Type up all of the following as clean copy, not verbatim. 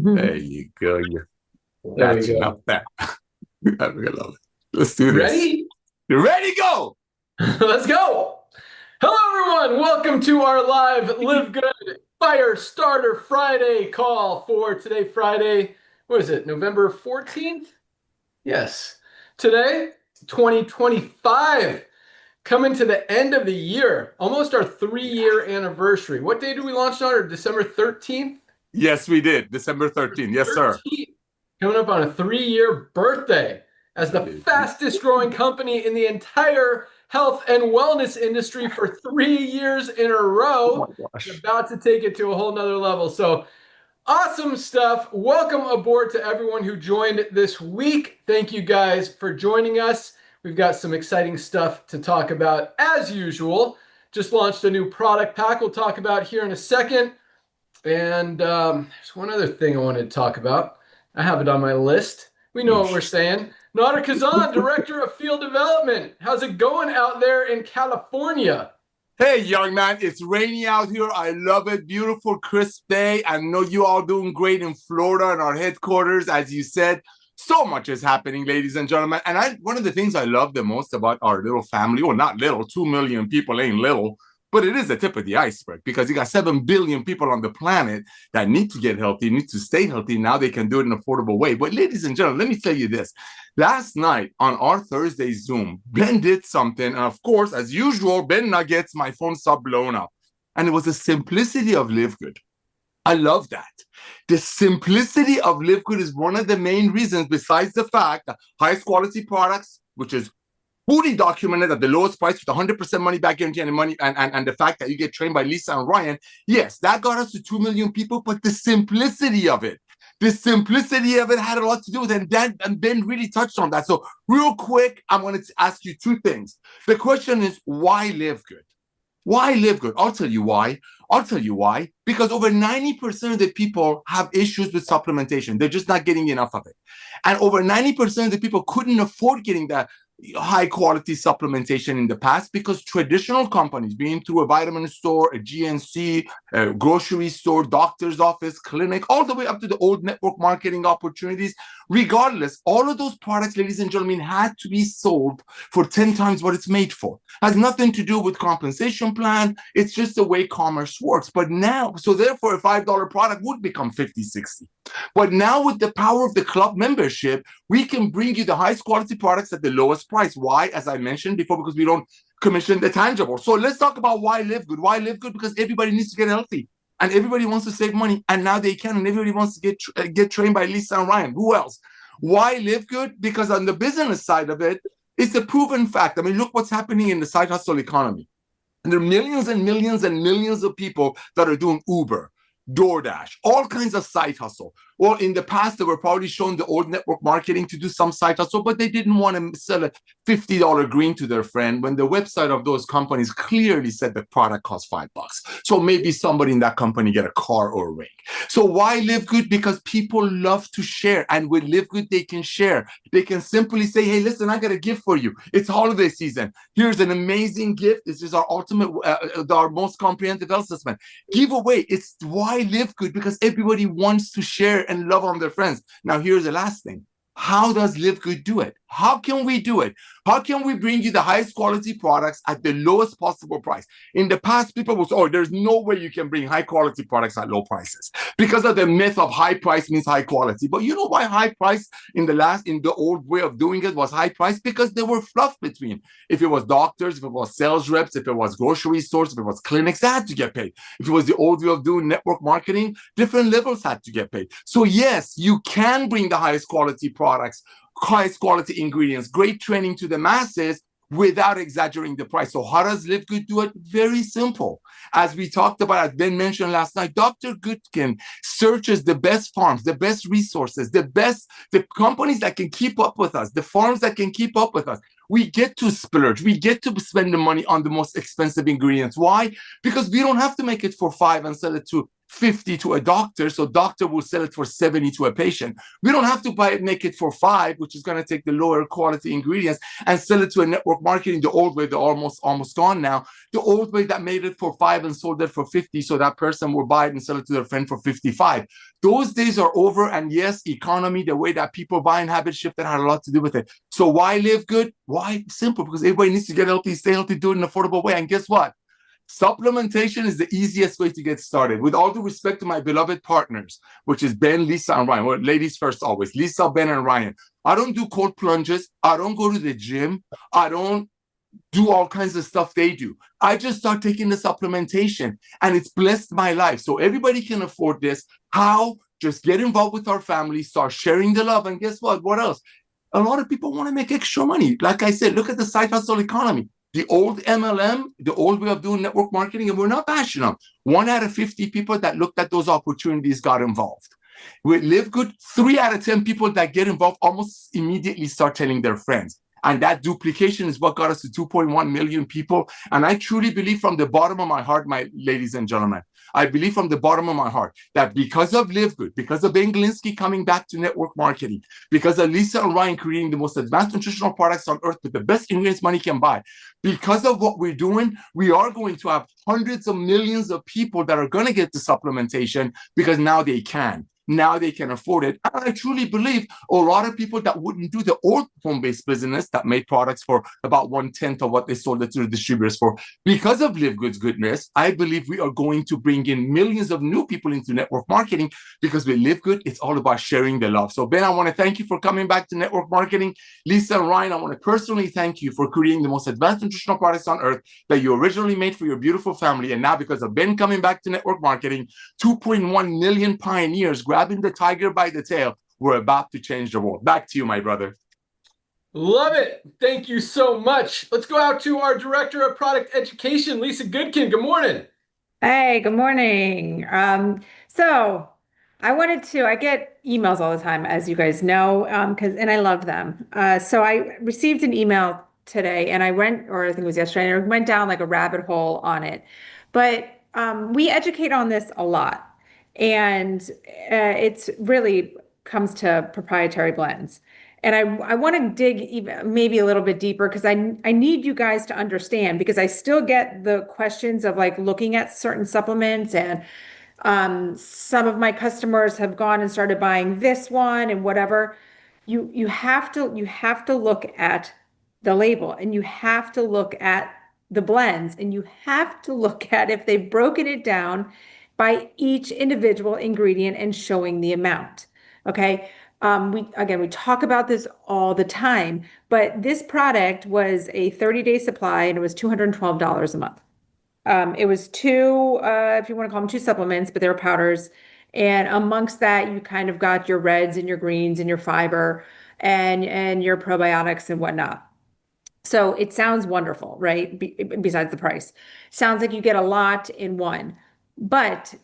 There you go. You're There we matching go. up that. I love it. Let's do this. Ready? You ready? Go. Let's go. Hello, everyone. Welcome to our live Live Good Firestarter Friday call for today, Friday. What is it? November 14th? Yes. Today, 2025. Coming to the end of the year, almost our 3-year anniversary. What day do we launch on? December 13th? Yes, we did. December 13th. Yes, sir. Coming up on a 3-year birthday as the fastest growing company in the entire health and wellness industry for 3 years in a row. Oh my gosh. About to take it to a whole nother level. So awesome stuff. Welcome aboard to everyone who joined this week. Thank you guys for joining us. We've got some exciting stuff to talk about as usual. Just launched a new product pack we'll talk about here in a second. And there's one other thing I wanted to talk about. I have it on my list. We know what we're saying. Nader Kazan, Director of Field Development. How's it going out there in California? Hey, young man, it's rainy out here. I love it. Beautiful, crisp day. I know you all doing great in Florida and our headquarters, as you said. So much is happening, ladies and gentlemen. And one of the things I love the most about our little family, well, not little, 2 million people ain't little, but it is the tip of the iceberg because you got 7 billion people on the planet that need to get healthy, need to stay healthy. Now they can do it in an affordable way. But ladies and gentlemen, let me tell you this. Last night on our Thursday Zoom, Ben did something. And of course, as usual, Ben Nuggets, my phone stopped blowing up. And it was the simplicity of LiveGood. I love that. The simplicity of LiveGood is one of the main reasons, besides the fact that highest quality products, which is fully documented at the lowest price with 100% money back guarantee and money, and the fact that you get trained by Lisa and Ryan, yes, that got us to 2 million people, but the simplicity of it had a lot to do with it, and Ben really touched on that. So real quick, I'm going to ask you 2 things. The question is, why LiveGood? Why LiveGood? I'll tell you why. Because over 90% of the people have issues with supplementation. They're just not getting enough of it. And over 90% of the people couldn't afford getting that high quality supplementation in the past because traditional companies, being through a vitamin store, a GNC, a grocery store, doctor's office, clinic, all the way up to the old network marketing opportunities, regardless, all of those products, ladies and gentlemen, had to be sold for 10 times what it's made for. Has nothing to do with compensation plan. It's just the way commerce works. But now, so therefore a $5 product would become 50, 60. But now with the power of the club membership, we can bring you the highest quality products at the lowest price. Why? As I mentioned before, because we don't commission the tangible. So let's talk about why LiveGood. Why LiveGood? Because everybody needs to get healthy. And everybody wants to save money. And now they can. And everybody wants to get trained by Lisa and Ryan. Who else? Why LiveGood? Because on the business side of it, it's a proven fact. I mean, look what's happening in the side hustle economy. And there are millions and millions and millions of people that are doing Uber, DoorDash, all kinds of side hustle. Well, in the past, they were probably shown the old network marketing to do some side hustle, but they didn't want to sell a $50 green to their friend when the website of those companies clearly said the product costs $5. So maybe somebody in that company get a car or a ring. So why LiveGood? Because people love to share. And with LiveGood, they can share. They can simply say, hey, listen, I got a gift for you. It's holiday season. Here's an amazing gift. This is our ultimate, our most comprehensive health assessment. Giveaway. It's why LiveGood, because everybody wants to share and love on their friends. Now, here's the last thing. How does LiveGood do it? How can we do it? How can we bring you the highest quality products at the lowest possible price? In the past, people would say, oh, there's no way you can bring high quality products at low prices because of the myth of high price means high quality. But you know why high price in the old way of doing it was high price? Because there were fluff between. If it was doctors, if it was sales reps, if it was grocery stores, if it was clinics, they had to get paid. If it was the old way of doing network marketing, different levels had to get paid. So yes, you can bring the highest quality products, highest quality ingredients, great training to the masses without exaggerating the price. So how does LiveGood do it? Very simple. As we talked about, as Ben mentioned last night, Dr. Goodkin searches the best farms, the best resources, the companies that can keep up with us, the farms that can keep up with us. We get to splurge. We get to spend the money on the most expensive ingredients. Why? Because we don't have to make it for $5 and sell it to 50 to a doctor, so doctor will sell it for 70 to a patient. We don't have to make it for 5, which is going to take the lower quality ingredients and sell it to a network marketing the old way. They're almost gone now. The old way that made it for 5 and sold it for 50, so that person will buy it and sell it to their friend for 55. Those days are over. And yes, economy, the way that people buy and habit shift, that had a lot to do with it. So why live good? Why? Simple, because everybody needs to get healthy, stay healthy, do it in an affordable way. And guess what? Supplementation is the easiest way to get started. With all due respect to my beloved partners, which is Ben, Lisa, and Ryan. Well, ladies first always. Lisa, Ben, and Ryan. I don't do cold plunges. I don't go to the gym. I don't do all kinds of stuff they do. I just start taking the supplementation, and it's blessed my life. So everybody can afford this. How? Just get involved with our family, start sharing the love, and guess what? What else? A lot of people want to make extra money. Like I said, look at the side hustle economy. The old MLM, the old way of doing network marketing, and we're not bashing them. 1 out of 50 people that looked at those opportunities got involved. With LiveGood, 3 out of 10 people that get involved almost immediately start telling their friends. And that duplication is what got us to 2.1 million people. And I truly believe from the bottom of my heart, my ladies and gentlemen, I believe from the bottom of my heart that because of LiveGood, because of Ben Glinsky coming back to network marketing, because of Lisa and Ryan creating the most advanced nutritional products on earth with the best ingredients money can buy, because of what we're doing, we are going to have hundreds of millions of people that are going to get the supplementation because now they can. Now they can afford it. And I truly believe a lot of people that wouldn't do the old home-based business that made products for about 1/10 of what they sold it to the distributors for, because of LiveGood's goodness, I believe we are going to bring in millions of new people into network marketing, because with LiveGood, it's all about sharing the love. So Ben, I want to thank you for coming back to network marketing. Lisa and Ryan, I want to personally thank you for creating the most advanced nutritional products on earth that you originally made for your beautiful family. And now because of Ben coming back to network marketing, 2.1 million pioneers grabbing the tiger by the tail, we're about to change the world. Back to you, my brother. Love it. Thank you so much. Let's go out to our Director of Product Education, Lisa Goodkin. Good morning. Hey, good morning. So I get emails all the time, as you guys know, and I love them. So I received an email today, and or I think it was yesterday, and I went down like a rabbit hole on it. But we educate on this a lot, and it's really comes to proprietary blends. And I want to dig even maybe a little bit deeper, because I need you guys to understand, because I still get the questions of like looking at certain supplements, and some of my customers have gone and started buying this one and whatever. You have to look at the label, and you have to look at the blends, and you have to look at if they've broken it down by each individual ingredient and showing the amount. Okay. We talk about this all the time, but this product was a 30-day supply, and it was $212 a month. It was two, if you want to call them two supplements, but they were powders. And amongst that, you kind of got your reds and your greens and your fiber and your probiotics and whatnot. So it sounds wonderful, right? Besides the price. Sounds like you get a lot in one. But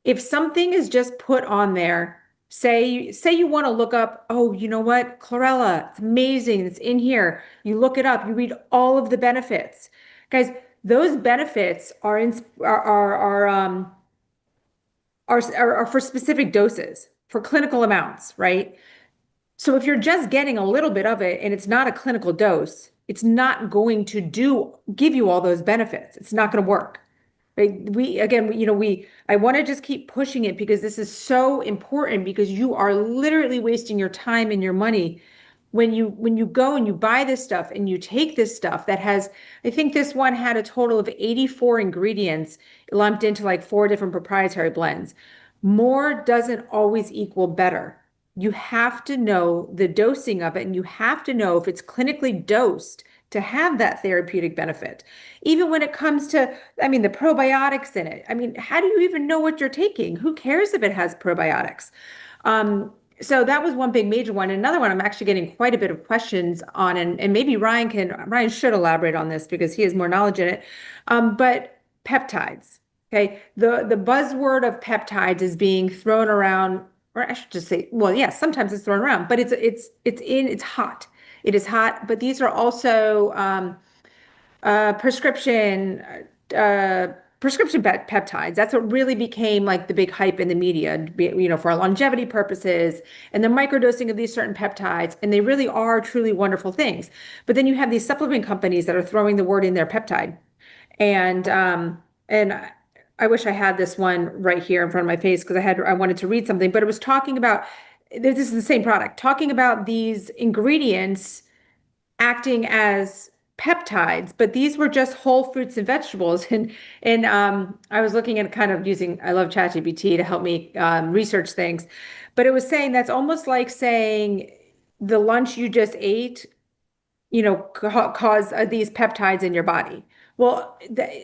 if something is just put on there, say you want to look up, oh, you know what? Chlorella, it's amazing. It's in here. You look it up, you read all of the benefits. Guys, those benefits are for specific doses, for clinical amounts, right? So if you're just getting a little bit of it and it's not a clinical dose, it's not going to give you all those benefits. It's not going to work. Right? I want to just keep pushing it, because this is so important, because you are literally wasting your time and your money when you go and you buy this stuff and you take this stuff that has, I think this one had a total of 84 ingredients lumped into like 4 different proprietary blends. More doesn't always equal better. You have to know the dosing of it, and you have to know if it's clinically dosed to have that therapeutic benefit. Even when it comes to, the probiotics in it. How do you even know what you're taking? Who cares if it has probiotics? So that was one big major one. Another one I'm actually getting quite a bit of questions on, and maybe Ryan should elaborate on this, because he has more knowledge in it. But peptides, okay? The buzzword of peptides is being thrown around, or I should just say, well, yeah, sometimes it's thrown around, but it's hot. It is hot, but these are also prescription prescription peptides. That's what really became like the big hype in the media, for longevity purposes and the microdosing of these certain peptides. And they really are truly wonderful things. But then you have these supplement companies that are throwing the word in their peptide. And I wish I had this one right here in front of my face because I wanted to read something, but it was talking about, this is the same product, talking about these ingredients acting as peptides, but these were just whole fruits and vegetables. And I was looking at kind of using, I love ChatGPT to help me research things, but it was saying that's almost like saying the lunch you just ate, cause these peptides in your body. Well,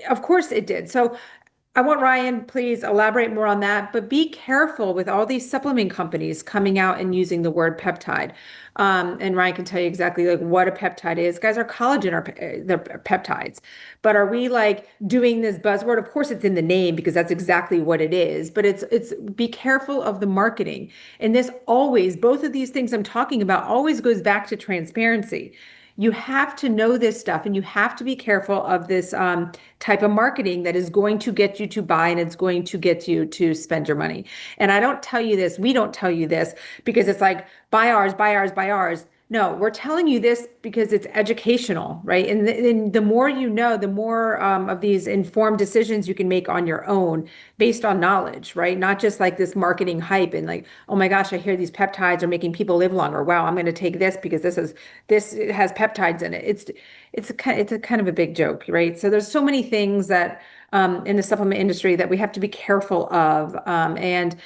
of course it did. So I want Ryan, please elaborate more on that, but be careful with all these supplement companies coming out and using the word peptide. And Ryan can tell you exactly like what a peptide is. Guys, our collagen are they're peptides, but are we like doing this buzzword? Of course, it's in the name because that's exactly what it is. But it's be careful of the marketing. And this always, both of these things I'm talking about, always goes back to transparency. You have to know this stuff and you have to be careful of this type of marketing that is going to get you to buy and it's going to get you to spend your money. And I don't tell you this, we don't tell you this because it's like, buy ours, buy ours, buy ours. No, we're telling you this because it's educational, right? And the more you know, the more of these informed decisions you can make on your own based on knowledge, right? Not just like this marketing hype and like, oh my gosh, I hear these peptides are making people live longer. Wow, I'm going to take this because it has peptides in it. It's a kind of a big joke, right? So there's so many things that in the supplement industry that we have to be careful of, and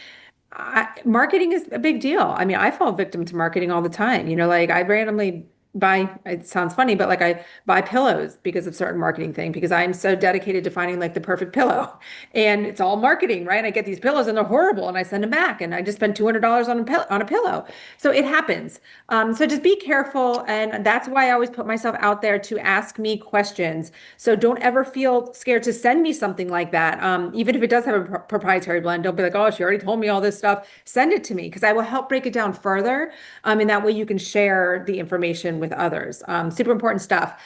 marketing is a big deal. I mean, I fall victim to marketing all the time. Like I randomly buy, it sounds funny, but like I buy pillows because of certain marketing thing, because I'm so dedicated to finding like the perfect pillow. And it's all marketing, right? I get these pillows and they're horrible and I send them back and I just spend $200 on a pillow. So it happens. So just be careful. And that's why I always put myself out there to ask me questions. So don't ever feel scared to send me something like that. Even if it does have a proprietary blend, don't be like, oh, she already told me all this stuff. Send it to me because I will help break it down further. And that way you can share the information with others. Super important stuff.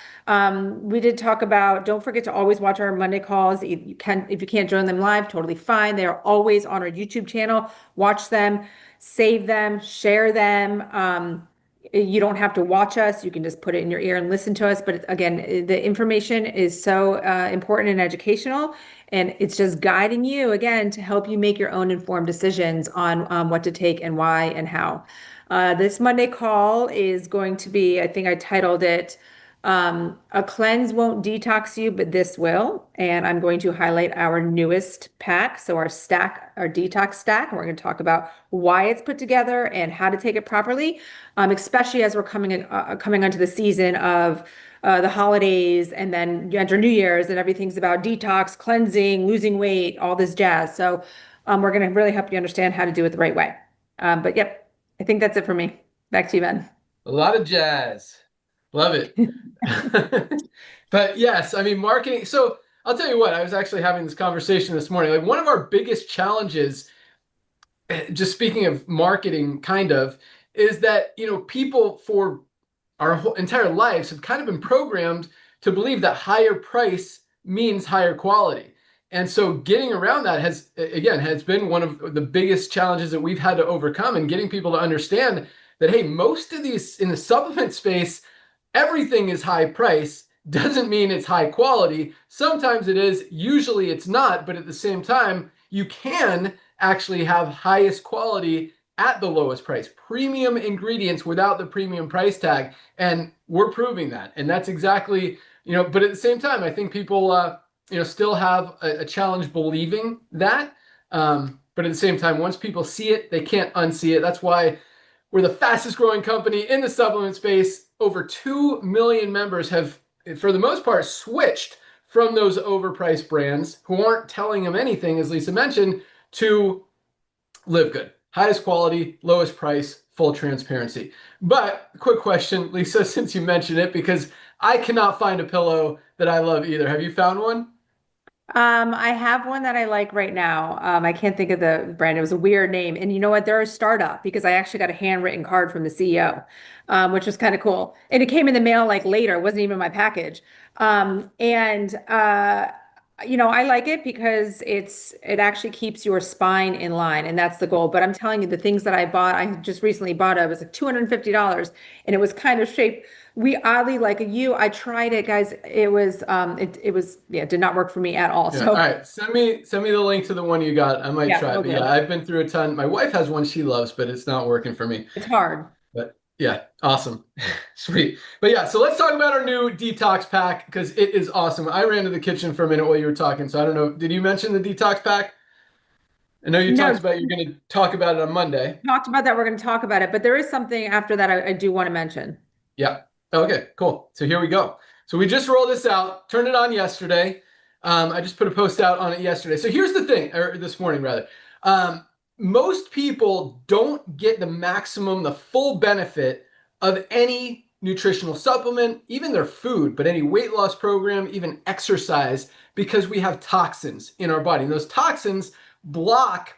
We did talk about, don't forget to always watch our Monday calls. If you can't join them live, totally fine. They are always on our YouTube channel. Watch them, save them, share them. You don't have to watch us. You can just put it in your ear and listen to us. But again, the information is so important and educational, and it's just guiding you again to help you make your own informed decisions on what to take and why and how. This Monday call is going to be, I think I titled it, A Cleanse Won't Detox You, but This Will. And I'm going to highlight our newest pack. So our detox stack. And we're going to talk about why it's put together and how to take it properly, especially as we're coming onto the season of the holidays, and then you enter New Year's and everything's about detox, cleansing, losing weight, all this jazz. So we're going to really help you understand how to do it the right way. But yep. I think that's it for me. Back to you, Ben. A lot of jazz. Love it. But yes, I mean, marketing. So I'll tell you what, I was actually having this conversation this morning. Like one of our biggest challenges, just speaking of marketing, kind of, is that, people for our whole entire lives have kind of been programmed to believe that higher price means higher quality. And so getting around that has been one of the biggest challenges that we've had to overcome, and getting people to understand that, hey, most of these in the supplement space, everything is high price, doesn't mean it's high quality. Sometimes it is, usually it's not, but at the same time, you can actually have highest quality at the lowest price, premium ingredients without the premium price tag. And we're proving that. And that's exactly, but at the same time, I think people, still have a challenge believing that. But at the same time, once people see it, they can't unsee it. That's why we're the fastest growing company in the supplement space. Over 2 million members have, for the most part, switched from those overpriced brands who aren't telling them anything, as Lisa mentioned, to LiveGood. Highest quality, lowest price, full transparency. But quick question, Lisa, since you mentioned it, because I cannot find a pillow that I love either. Have you found one? I have one that I like right now. I can't think of the brand. It was a weird name. And you know what? They're a startup because I actually got a handwritten card from the CEO, which was kind of cool. And it came in the mail like later. It wasn't even my package. And I like it because it actually keeps your spine in line, and that's the goal. But I'm telling you, the things that I bought, I just recently bought it was like $250, and it was kind of shaped. We oddly like you. I tried it, guys. It was yeah, it did not work for me at all. Yeah. So All right. Send me the link to the one you got. I might yeah, try it. But okay. yeah, I've been through a ton. My wife has one she loves, but it's not working for me. It's hard. But yeah, awesome. Sweet. But yeah, so let's talk about our new detox pack because it is awesome. I ran to the kitchen for a minute while you were talking, so I don't know. Did you mention the detox pack? I know you No, talked about you're going to talk about it on Monday. talked about that. We're going to talk about it, but there is something after that I do want to mention. Yeah. Okay, cool. So here we go. So we just rolled this out, turned it on yesterday. I just put a post out on it yesterday. So here's the thing, or this morning rather. Most people don't get the maximum, the full benefit of any nutritional supplement, even their food, but any weight loss program, even exercise, because we have toxins in our body. And those toxins block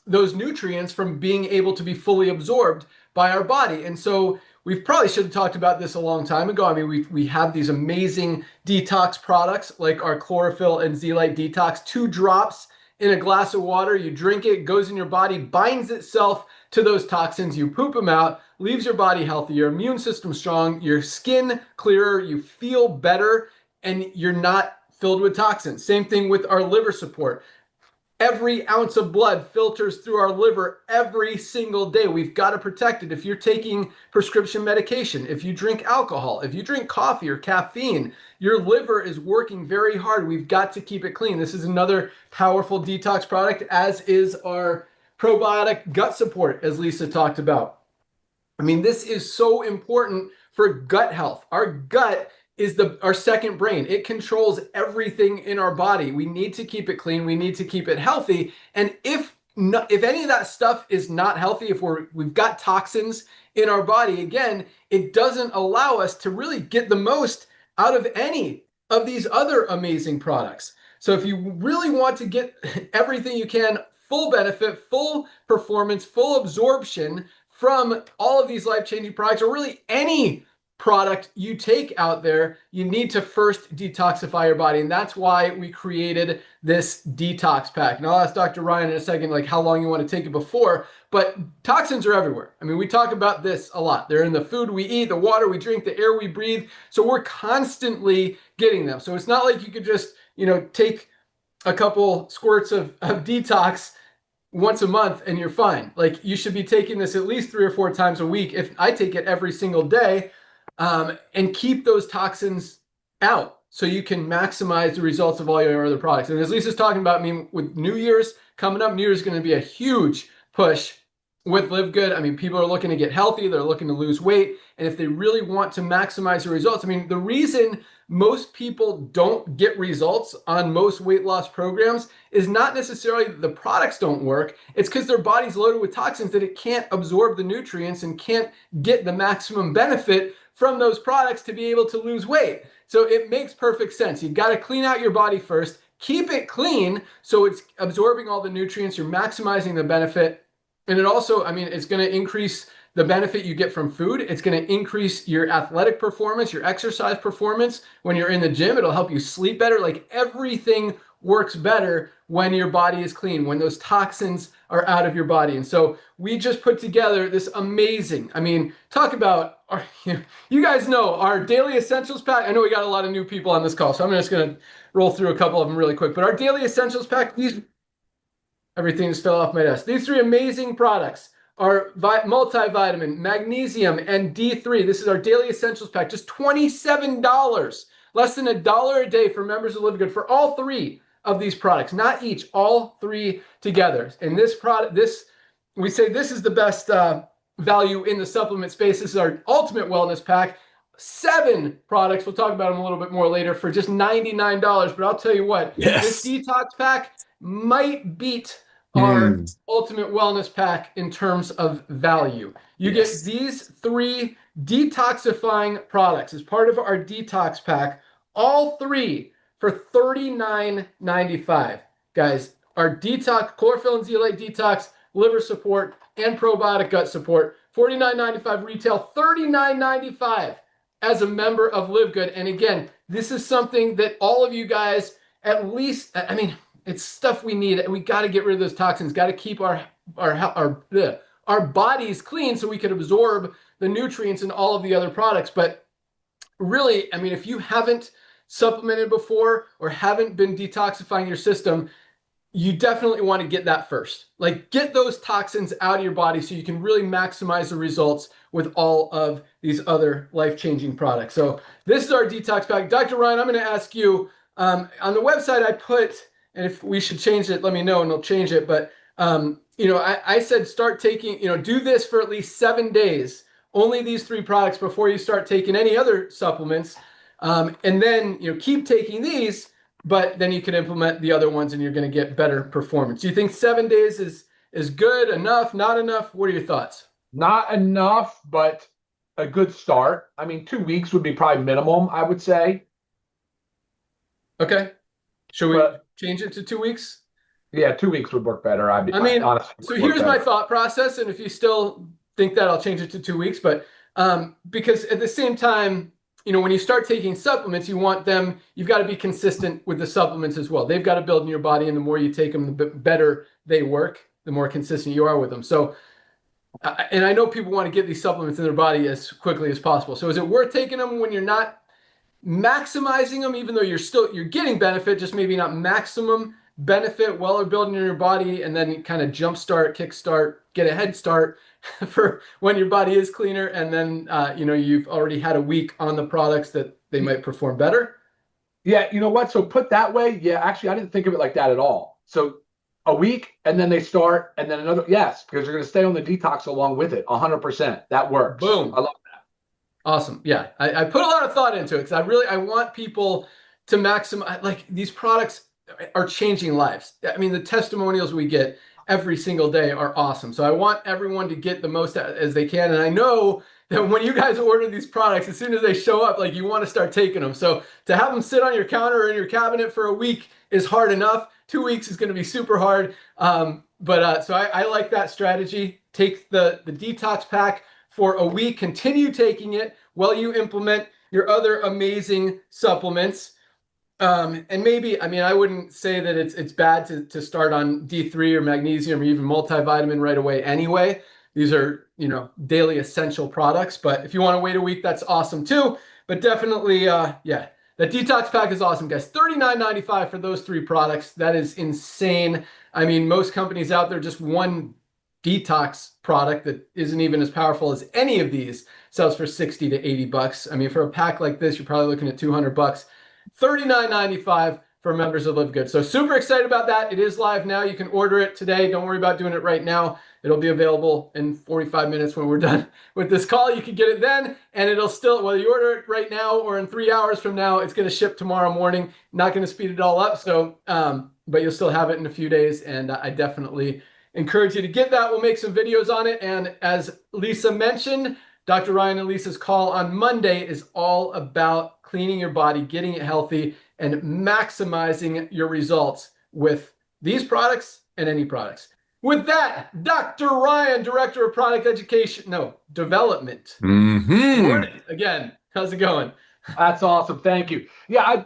those nutrients from being able to be fully absorbed by our body. And so we probably should have talked about this a long time ago. I mean, we have these amazing detox products like our chlorophyll and Zeolite Detox, 2 drops in a glass of water. You drink it, goes in your body, binds itself to those toxins. You poop them out, leaves your body healthy, your immune system strong, your skin clearer, you feel better, and you're not filled with toxins. Same thing with our liver support. Every ounce of blood filters through our liver every single day. We've got to protect it. If you're taking prescription medication, if you drink alcohol, if you drink coffee or caffeine, your liver is working very hard. We've got to keep it clean. This is another powerful detox product, as is our probiotic gut support, as Lisa talked about. I mean, this is so important for gut health. Our gut is our second brain. It controls everything in our body. We need to keep it clean. We need to keep it healthy. And if any of that stuff is not healthy, if we've got toxins in our body, again, it doesn't allow us to really get the most out of any of these other amazing products. So if you really want to get everything you can, full benefit, full performance, full absorption from all of these life-changing products, or really any product you take out there, you need to first detoxify your body. And that's why we created this detox pack. And I'll ask Dr. Ryan in a second, like how long you want to take it before, but toxins are everywhere. I mean, we talk about this a lot. They're in the food we eat, the water we drink, the air we breathe. So we're constantly getting them. So it's not like you could just, take a couple squirts of detox once a month and you're fine. Like, you should be taking this at least 3 or 4 times a week. If I take it every single day, and keep those toxins out so you can maximize the results of all your other products. And as Lisa's talking about, I mean, with New Year's coming up, New Year's is going to be a huge push with LiveGood. I mean, people are looking to get healthy, they're looking to lose weight, and if they really want to maximize the results, I mean, the reason most people don't get results on most weight loss programs is not necessarily that the products don't work, it's because their body's loaded with toxins that it can't absorb the nutrients and can't get the maximum benefit from those products to be able to lose weight. So it makes perfect sense. You've got to clean out your body first, keep it clean so it's absorbing all the nutrients, you're maximizing the benefit. And it also, I mean, it's going to increase the benefit you get from food. It's going to increase your athletic performance, your exercise performance. When you're in the gym, it'll help you sleep better. Like, everything works better when your body is clean, when those toxins are out of your body. And so we just put together this amazing, I mean, talk about, you guys know our daily essentials pack. I know we got a lot of new people on this call, so I'm just going to roll through a couple of them really quick. But our daily essentials pack, everything just fell off my desk. These 3 amazing products are multivitamin, magnesium, and D3. This is our daily essentials pack, just $27, less than $1 a day for members of LiveGood for all 3 of these products, not each, all 3 together. And this product, we say this is the best value in the supplement space. This is our ultimate wellness pack. 7 products, we'll talk about them a little bit more later, for just $99. But I'll tell you what, This detox pack might beat our ultimate wellness pack in terms of value. You get these 3 detoxifying products as part of our detox pack, all 3 for $39.95. Guys, our detox, chlorophyll and zeolite detox, liver support, and probiotic gut support, $49.95 retail, $39.95 as a member of LiveGood. And again, this is something that all of you guys at least, I mean, it's stuff we need. We got to get rid of those toxins, got to keep our bodies clean so we can absorb the nutrients in all of the other products. But really, I mean, if you haven't supplemented before or haven't been detoxifying your system, you definitely want to get that first. Like, get those toxins out of your body so you can really maximize the results with all of these other life-changing products. So this is our detox pack. Dr. Ryan, I'm going to ask you, on the website I put, and if we should change it, let me know and I'll change it. But, I said start taking, do this for at least 7 days, only these 3 products before you start taking any other supplements. And then, keep taking these, but then you can implement the other ones and you're going to get better performance. Do you think 7 days is good, enough, not enough? What are your thoughts? Not enough, but a good start. I mean, 2 weeks would be probably minimum, I would say. Okay. Should we change it to 2 weeks? Yeah, 2 weeks would work better. Honestly, so here's my thought process. And if you still think that, I'll change it to 2 weeks. But because at the same time, when you start taking supplements, you've got to be consistent with the supplements as well. They've got to build in your body, and the more you take them, the better they work, the more consistent you are with them. So, and I know people want to get these supplements in their body as quickly as possible. So is it worth taking them when you're not maximizing them, even though you're getting benefit, just maybe not maximum benefit while they're building in your body, and then kind of jumpstart, kickstart, get a head start for when your body is cleaner, and then you've already had a week on the products that they might perform better? Yeah, you know what? So put that way, yeah, actually, I didn't think of it like that at all. So a week, and then they start, and then another, yes, because you're going to stay on the detox along with it, 100%. That works. Boom. I love that. Awesome. Yeah, I put a lot of thought into it because I want people to maximize, like, these products are changing lives. I mean, the testimonials we get every single day are awesome. So I want everyone to get the most as they can. And I know that when you guys order these products, as soon as they show up, like, you want to start taking them. So to have them sit on your counter or in your cabinet for a week is hard enough. 2 weeks is going to be super hard. So I like that strategy. Take the detox pack for a week, continue taking it while you implement your other amazing supplements. And maybe, I mean, I wouldn't say that it's bad to start on D3 or magnesium or even multivitamin right away anyway. These are, daily essential products. But if you want to wait a week, that's awesome too. But definitely, that detox pack is awesome, guys. $39.95 for those 3 products. That is insane. I mean, most companies out there, just one detox product that isn't even as powerful as any of these sells for 60 to 80 bucks. I mean, for a pack like this, you're probably looking at 200 bucks. $39.95 for members of LiveGood. So super excited about that. It is live now. You can order it today. Don't worry about doing it right now. It'll be available in 45 minutes when we're done with this call. You can get it then, and it'll still, whether you order it right now or in 3 hours from now, it's going to ship tomorrow morning. Not going to speed it all up. So, but you'll still have it in a few days. And I definitely encourage you to get that. We'll make some videos on it. And as Lisa mentioned, Dr. Ryan and Lisa's call on Monday is all about cleaning your body, getting it healthy, and maximizing your results with these products and any products. With that, Dr. Ryan, Director of Product Development. Morning again. How's it going? That's awesome. Thank you. Yeah,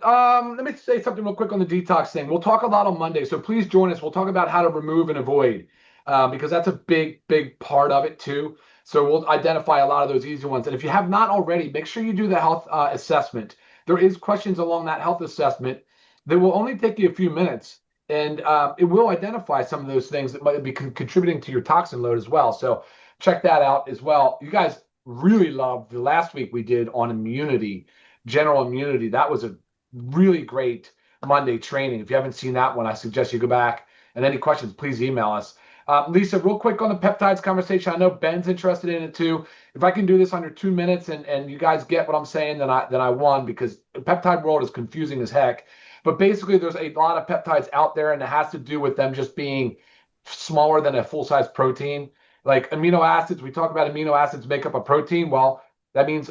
let me say something real quick on the detox thing. We'll talk a lot on Monday, so please join us. We'll talk about how to remove and avoid, because that's a big, big part of it too. So we'll identify a lot of those easy ones. And if you have not already, make sure you do the health assessment. There is questions along that health assessment that will only take you a few minutes, and it will identify some of those things that might be contributing to your toxin load as well. So check that out as well. You guys really loved the last week we did on immunity, general immunity. That was a really great Monday training. If you haven't seen that one, I suggest you go back. And any questions, please email us. Lisa, real quick on the peptides conversation. I know Ben's interested in it too. If I can do this under 2 minutes and you guys get what I'm saying, then I won, because the peptide world is confusing as heck. But basically, there's a lot of peptides out there, and it has to do with them just being smaller than a full-size protein. Like amino acids, we talk about amino acids make up a protein. Well, that means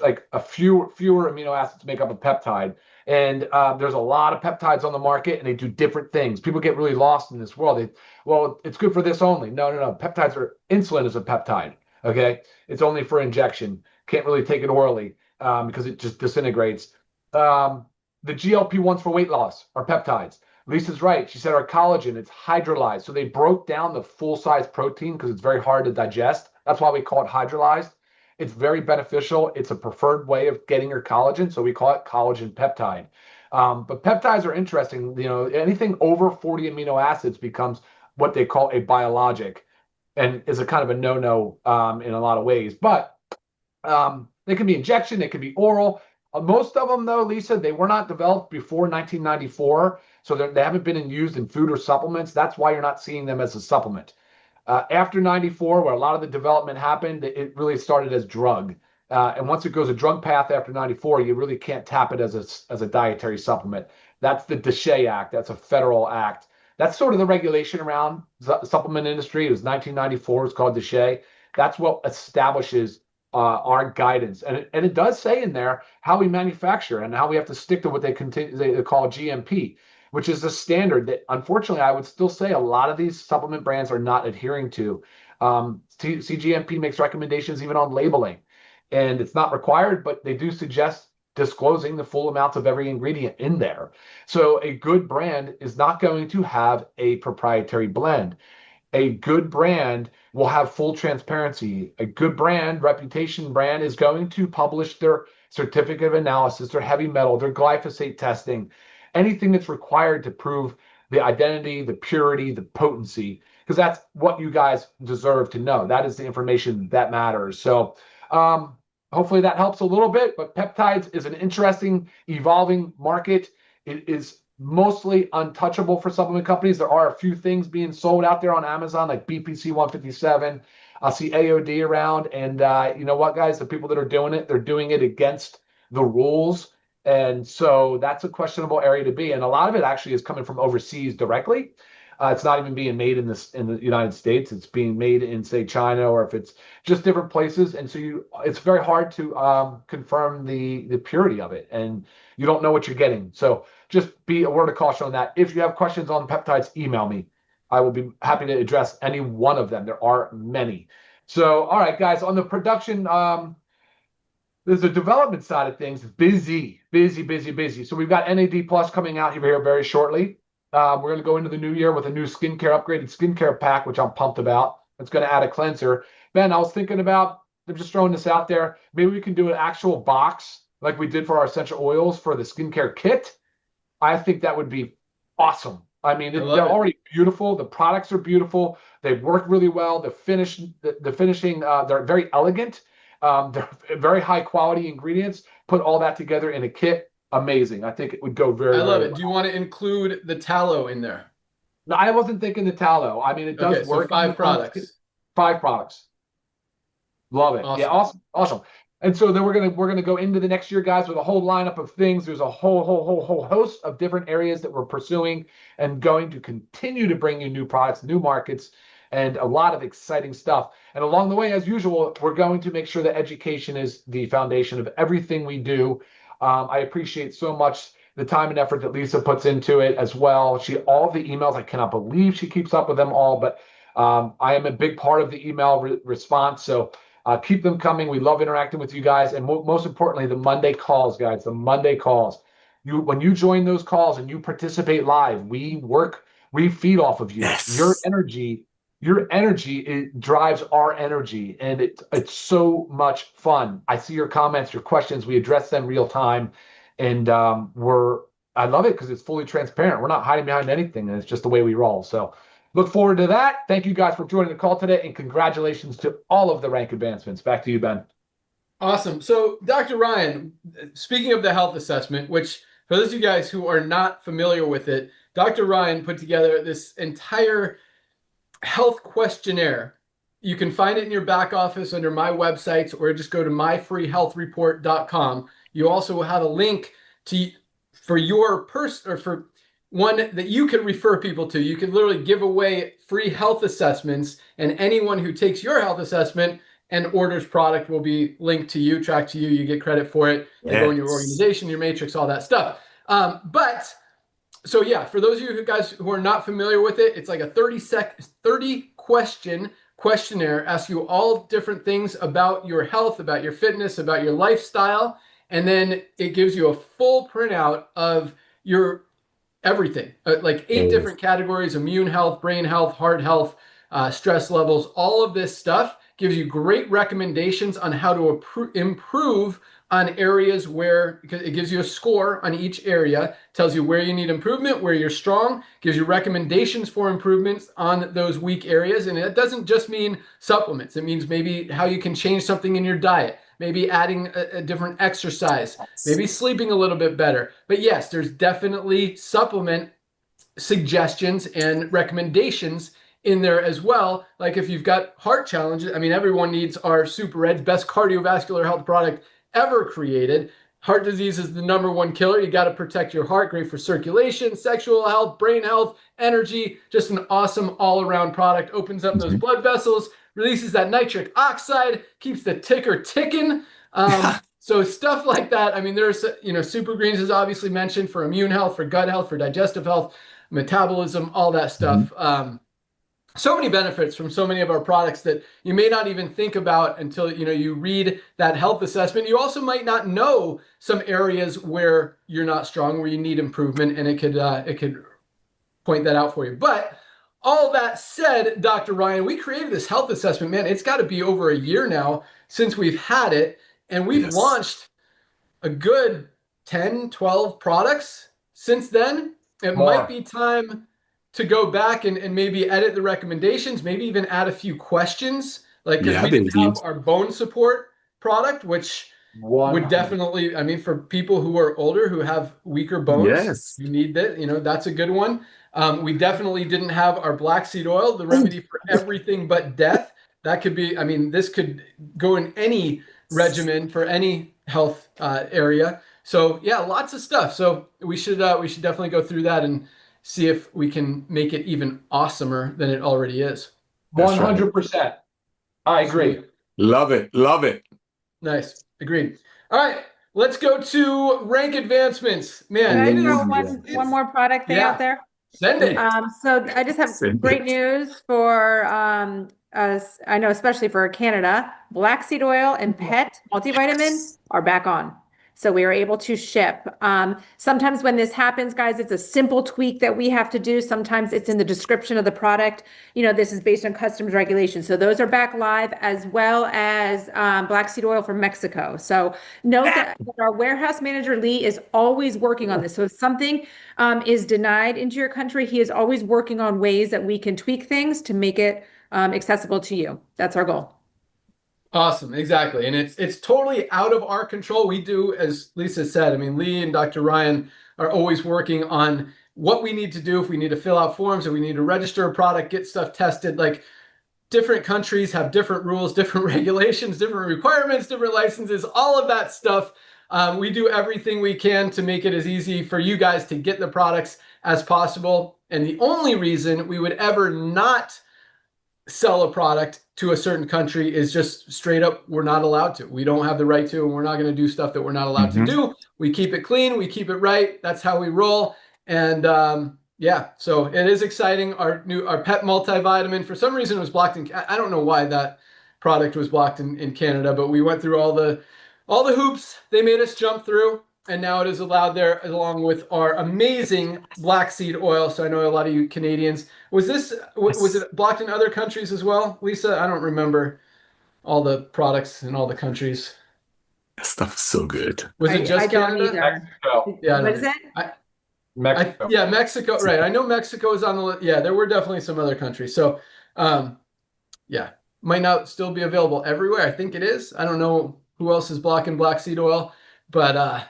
like fewer amino acids make up a peptide. And there's a lot of peptides on the market, and they do different things. People get really lost in this world. Well, it's good for this only. No. Peptides insulin is a peptide. Okay, it's only for injection. Can't really take it orally because it just disintegrates. the GLP-1s for weight loss are peptides. Lisa's right. She said our collagen, it's hydrolyzed. So they broke down the full-size protein because it's very hard to digest. That's why we call it hydrolyzed. It's very beneficial. It's a preferred way of getting your collagen. So we call it collagen peptide. But peptides are interesting. You know, anything over 40 amino acids becomes what they call a biologic and is a kind of a no-no in a lot of ways. But they can be injection, they can be oral. Most of them, though, Lisa, they were not developed before 1994, so they haven't been used in food or supplements. That's why you're not seeing them as a supplement. After 94, where a lot of the development happened, it really started as drug. And once it goes a drug path after 94, you really can't tap it as a dietary supplement. That's the DSHEA Act. That's a federal act. That's sort of the regulation around the supplement industry. It was 1994. It's called DSHEA. That's what establishes our guidance, and it does say in there how we manufacture and how we have to stick to what they call GMP, which is a standard that unfortunately I would still say a lot of these supplement brands are not adhering to. CGMP makes recommendations even on labeling, and it's not required, but they do suggest disclosing the full amounts of every ingredient in there. So a good brand is not going to have a proprietary blend. A good brand will have full transparency. A good brand, reputation brand, is going to publish their certificate of analysis, their heavy metal, their glyphosate testing, anything that's required to prove the identity, the purity, the potency, because that's what you guys deserve to know. That is the information that matters. So hopefully that helps a little bit, but peptides is an interesting, evolving market. It is mostly untouchable for supplement companies. There are a few things being sold out there on Amazon, like BPC 157. I see AOD around, and you know what, guys? The people that are doing it, they're doing it against the rules, and so that's a questionable area to be. And a lot of it actually is coming from overseas directly. It's not even being made in the United States. It's being made in, say, China, or if it's just different places. And so it's very hard to confirm the purity of it, and you don't know what you're getting. So just be a word of caution on that. If you have questions on peptides, email me. I will be happy to address any one of them. There are many. So, all right, guys, on the production, there's the development side of things. Busy. So we've got NAD Plus coming out here very shortly. We're going to go into the new year with a new skincare, upgraded skincare pack, which I'm pumped about. It's going to add a cleanser. Ben, I was thinking about, I'm just throwing this out there, maybe we can do an actual box like we did for our essential oils for the skincare kit. I think that would be awesome. I mean, they're already beautiful. The products are beautiful. They work really well. The finishing, they're very elegant. They're very high quality ingredients. Put all that together in a kit. Amazing. I think it would go very well. I love it. Do you want to include the tallow in there? No, I wasn't thinking the tallow. I mean, it does work. So 5 products. 5 products. Love it. Awesome. Yeah, awesome. And so then we're gonna go into the next year, guys, with a whole lineup of things. There's a whole host of different areas that we're pursuing and going to continue to bring you new products, new markets, and a lot of exciting stuff. And along the way, as usual, we're going to make sure that education is the foundation of everything we do. I appreciate so much the time and effort that Lisa puts into it as well. All the emails, I cannot believe she keeps up with them all, but I am a big part of the email response. So keep them coming. We love interacting with you guys. And most importantly, the Monday calls, guys, the Monday calls. When you join those calls and you participate live, we feed off of you. Yes. Your energy, it drives our energy, and it's so much fun. I see your comments, your questions. We address them real time, and I love it because it's fully transparent. We're not hiding behind anything, and it's just the way we roll. So look forward to that. Thank you guys for joining the call today, and congratulations to all of the rank advancements. Back to you, Ben. Awesome. So Dr. Ryan, speaking of the health assessment, which for those of you guys who are not familiar with it, Dr. Ryan put together this entire health questionnaire. You can find it in your back office under my websites, or just go to myfreehealthreport.com. You also will have a link for one that you can refer people to. You can literally give away free health assessments, and anyone who takes your health assessment and orders product will be linked to you, tracked to you. You get credit for it. They go in your organization, your matrix, all that stuff. So yeah, for those of you guys who are not familiar with it, it's like a 30 question questionnaire, asks you all different things about your health, about your fitness, about your lifestyle. And then it gives you a full printout of your everything, like 8 different categories: immune health, brain health, heart health, stress levels. All of this stuff gives you great recommendations on how to improve on areas where, because it gives you a score on each area, tells you where you need improvement, where you're strong, gives you recommendations for improvements on those weak areas. And it doesn't just mean supplements. It means maybe how you can change something in your diet, maybe adding a different exercise, maybe sleeping a little bit better. But yes, there's definitely supplement suggestions and recommendations in there as well. Like if you've got heart challenges, I mean, everyone needs our Super Ed's best cardiovascular health product ever created. Heart disease is the #1 killer. You got to protect your heart. Great for circulation, sexual health, brain health, energy. Just an awesome all-around product. Opens up those blood vessels, releases that nitric oxide, keeps the ticker ticking. So stuff like that. I mean, there's, Super Greens is obviously mentioned for immune health, for gut health, for digestive health, metabolism, all that stuff. So many benefits from so many of our products that you may not even think about until you read that health assessment. You also might not know some areas where you're not strong, where you need improvement, and it could point that out for you. But all that said, Dr. Ryan, we created this health assessment. Man, it's got to be over a year now since we've had it, and we've launched a good 10, 12 products since then. It might be time to go back and maybe edit the recommendations, maybe even add a few questions, like because we didn't have our bone support product, which would definitely, I mean, for people who are older, who have weaker bones, you need that, that's a good one. We definitely didn't have our black seed oil, the remedy for everything but death. That could be, I mean, this could go in any regimen for any health area. So yeah, lots of stuff. So we should definitely go through that and see if we can make it even awesomer than it already is. 100%. I agree. Love it. Love it. Nice. Agreed. All right. Let's go to rank advancements. Man, Can I throw one more product thing out there? Send it. So I just have great news for us. I know, especially for Canada, black seed oil and pet multivitamin are back on. So we are able to ship. Sometimes when this happens, guys, it's a simple tweak that we have to do. Sometimes it's in the description of the product. This is based on customs regulations. So those are back live, as well as black seed oil from Mexico. So note that our warehouse manager, Lee, is always working on this. So if something is denied into your country, he is always working on ways that we can tweak things to make it accessible to you. That's our goal. Awesome. Exactly. And it's totally out of our control. We do, as Lisa said, I mean, Lee and Dr. Ryan are always working on what we need to do. If we need to fill out forms, if we need to register a product, get stuff tested, like different countries have different rules, different regulations, different requirements, different licenses, all of that stuff. We do everything we can to make it as easy for you guys to get the products as possible. And the only reason we would ever not sell a product to a certain country is just straight up, we're not allowed to. We don't have the right to, and we're not going to do stuff that we're not allowed to do. We keep it clean. We keep it right. That's how we roll. And yeah, so it is exciting. Our pet multivitamin, for some reason, it was blocked in, I don't know why that product was blocked in Canada, but we went through all the hoops they made us jump through. And now it is allowed there, along with our amazing black seed oil. So I know a lot of you Canadians. Was it blocked in other countries as well, Lisa? I don't remember all the products in all the countries. That stuff is so good. Was it just Canada? Mexico. Yeah. What is it? Mexico. Yeah, Mexico. Right. I know Mexico is on the list. Yeah, there were definitely some other countries. So, yeah, might not still be available everywhere. I think it is. I don't know who else is blocking black seed oil, but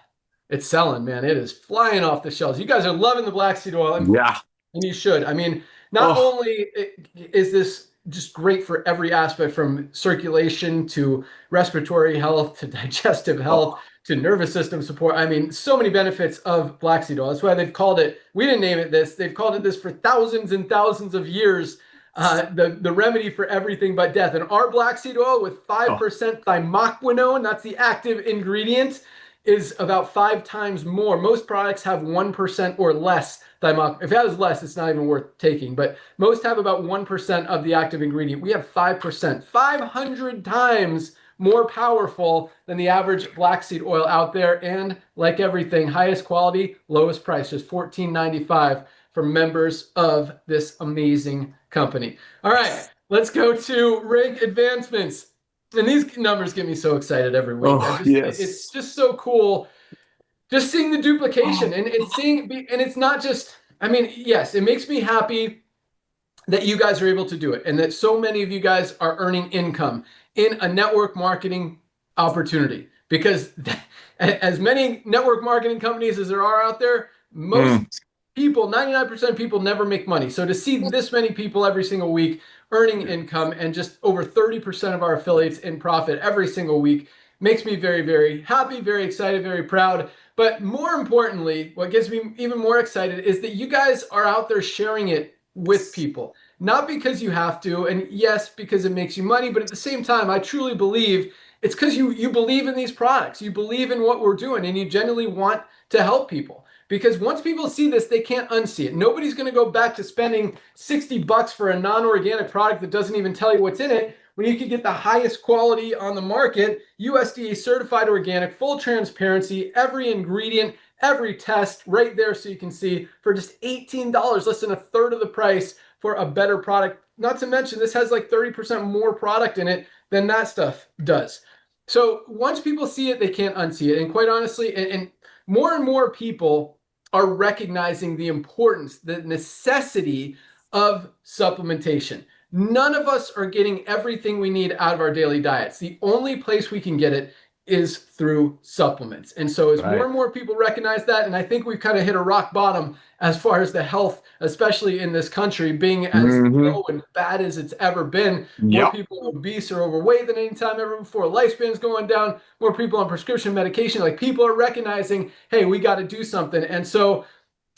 it's selling, man. It is flying off the shelves. You guys are loving the black seed oil. And you should. I mean, not only is this just great for every aspect, from circulation to respiratory health to digestive health to nervous system support. I mean, so many benefits of black seed oil. That's why they've called it, we didn't name it this, they've called it this for thousands and thousands of years, the remedy for everything but death. And our black seed oil with 5% thymoquinone, that's the active ingredient, is about 5 times more. Most products have 1% or less thymoquinone. If it has less, it's not even worth taking, but most have about 1% of the active ingredient. We have 5%, 500 times more powerful than the average black seed oil out there. And like everything, highest quality, lowest price, just $14.95 for members of this amazing company. All right, let's go to rank advancements. And these numbers get me so excited every week. It's just so cool just seeing the duplication and it's not just, I mean, yes, it makes me happy that you guys are able to do it and that so many of you guys are earning income in a network marketing opportunity, because as many network marketing companies as there are out there, most people, 99% of people never make money. So to see this many people every single week earning income and just over 30% of our affiliates in profit every single week makes me very, very happy, very excited, very proud. But more importantly, what gets me even more excited is that you guys are out there sharing it with people, not because you have to, and yes, because it makes you money, but at the same time, I truly believe it's because you believe in these products, you believe in what we're doing, and you genuinely want to help people. Because once people see this, they can't unsee it. Nobody's going to go back to spending $60 for a non-organic product that doesn't even tell you what's in it, when you can get the highest quality on the market, USDA certified organic, full transparency, every ingredient, every test right there so you can see for just $18, less than a third of the price for a better product. Not to mention, this has like 30% more product in it than that stuff does. So once people see it, they can't unsee it. And quite honestly, and more people are recognizing the importance, the necessity of supplementation. None of us are getting everything we need out of our daily diets. The only place we can get it is through supplements. And so as more and more people recognize that, and I think we've kind of hit a rock bottom as far as the health, especially in this country, being as low and bad as it's ever been. More people are obese or overweight than any time ever before. Lifespan's going down. More people on prescription medication. Like, people are recognizing, hey, we got to do something. And so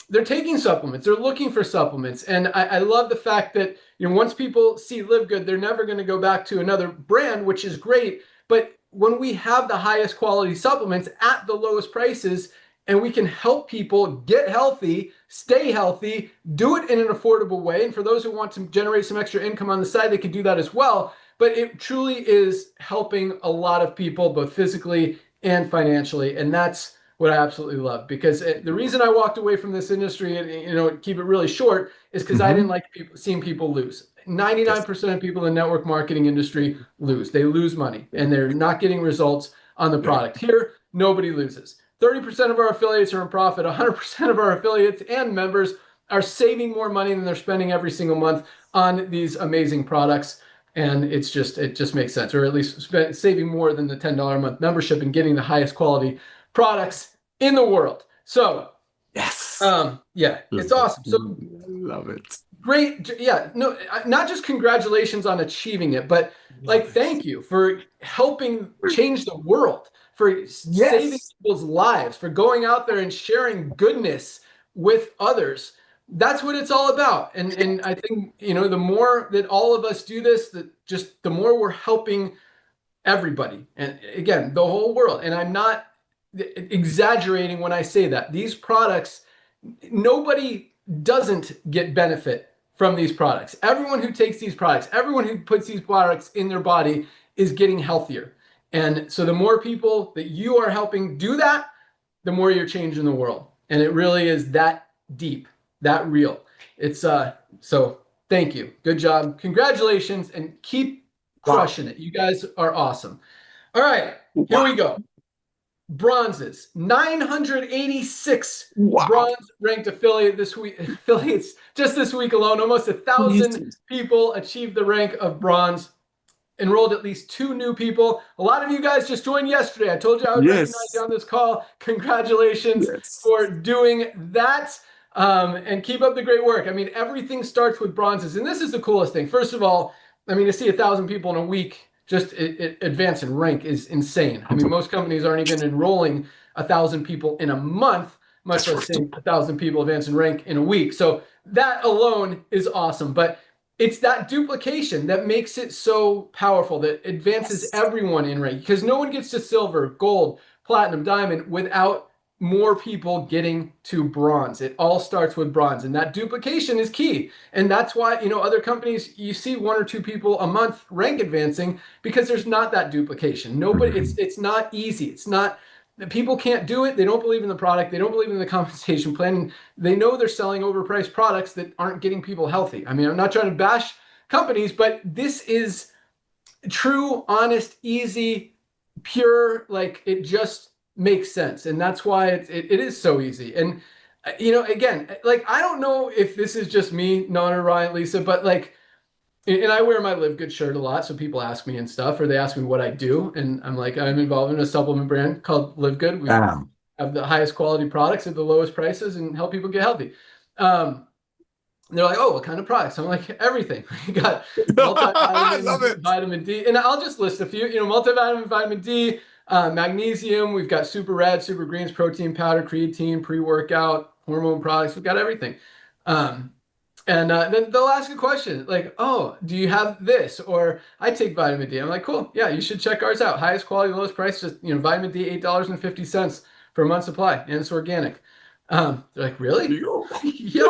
they're taking supplements. They're looking for supplements. And I love the fact that, you know, once people see LiveGood, they're never going to go back to another brand, which is great. But when we have the highest quality supplements at the lowest prices, and we can help people get healthy, stay healthy, do it in an affordable way. And for those who want to generate some extra income on the side, they can do that as well. But it truly is helping a lot of people, both physically and financially. And that's what I absolutely love, because the reason I walked away from this industry, and, you know, keep it really short, is because I didn't like seeing people lose. 99% of people in the network marketing industry lose. They lose money and they're not getting results on the product. Here, nobody loses. 30% of our affiliates are in profit. 100% of our affiliates and members are saving more money than they're spending every single month on these amazing products. And it just makes sense, or at least saving more than the $10 a month membership and getting the highest quality products in the world. So it's awesome. So love it. Great. Yeah, no, not just congratulations on achieving it, but like, thank you for helping change the world, for saving people's lives, for going out there and sharing goodness with others. That's what it's all about. And I think, you know, the more that all of us do this, the more we're helping everybody. And again, the whole world. And I'm not exaggerating when I say that. These products, nobody doesn't get benefit from these products. Everyone who takes these products, everyone who puts these products in their body is getting healthier. And so the more people that you are helping do that, the more you're changing the world. And it really is that deep, that real. It's so thank you. Good job. Congratulations, and keep crushing it. You guys are awesome. All right, here we go. Bronzes, 986 bronze ranked affiliates just this week alone. Almost 1,000 people achieved the rank of bronze. Enrolled at least 2 new people. A lot of you guys just joined yesterday. I told you I would recognize you on this call. Congratulations for doing that. And keep up the great work. I mean, everything starts with bronzes, and this is the coolest thing. First of all, I mean, to see 1,000 people in a week just advance in rank is insane. I mean, most companies aren't even enrolling 1,000 people in a month, much less seeing 1,000 people advance in rank in a week. So that alone is awesome. But it's that duplication that makes it so powerful, that advances everyone in rank, because no one gets to silver, gold, platinum, diamond without more people getting to bronze. It all starts with bronze, and that duplication is key. And that's why, you know, other companies, you see 1 or 2 people a month rank advancing because there's not that duplication. Nobody, it's not easy. It's not, people can't do it. They don't believe in the product. They don't believe in the compensation plan. They know they're selling overpriced products that aren't getting people healthy. I mean, I'm not trying to bash companies, but this is true, honest, easy, pure, like it just makes sense. And that's why it is so easy. And, you know, again, like, I don't know if this is just me, Nana, Ryan, Lisa, but like, and I wear my LiveGood shirt a lot. So people ask me and stuff, or they ask me what I do. And I'm like, I'm involved in a supplement brand called LiveGood. We have the highest quality products at the lowest prices and help people get healthy. They're like, oh, what kind of products? I'm like, everything. We got multivitamin, vitamin D, and I'll just list a few. You know, multivitamin, vitamin D, magnesium. We've got super red, super greens, protein powder, creatine, pre-workout, hormone products. We've got everything. And then they'll ask a question like, oh, do you have this? Or I take vitamin D. I'm like, cool. Yeah, you should check ours out. Highest quality, lowest price. Just, you know, vitamin D, $8.50 for a month supply, and it's organic. They're like, really? Yeah.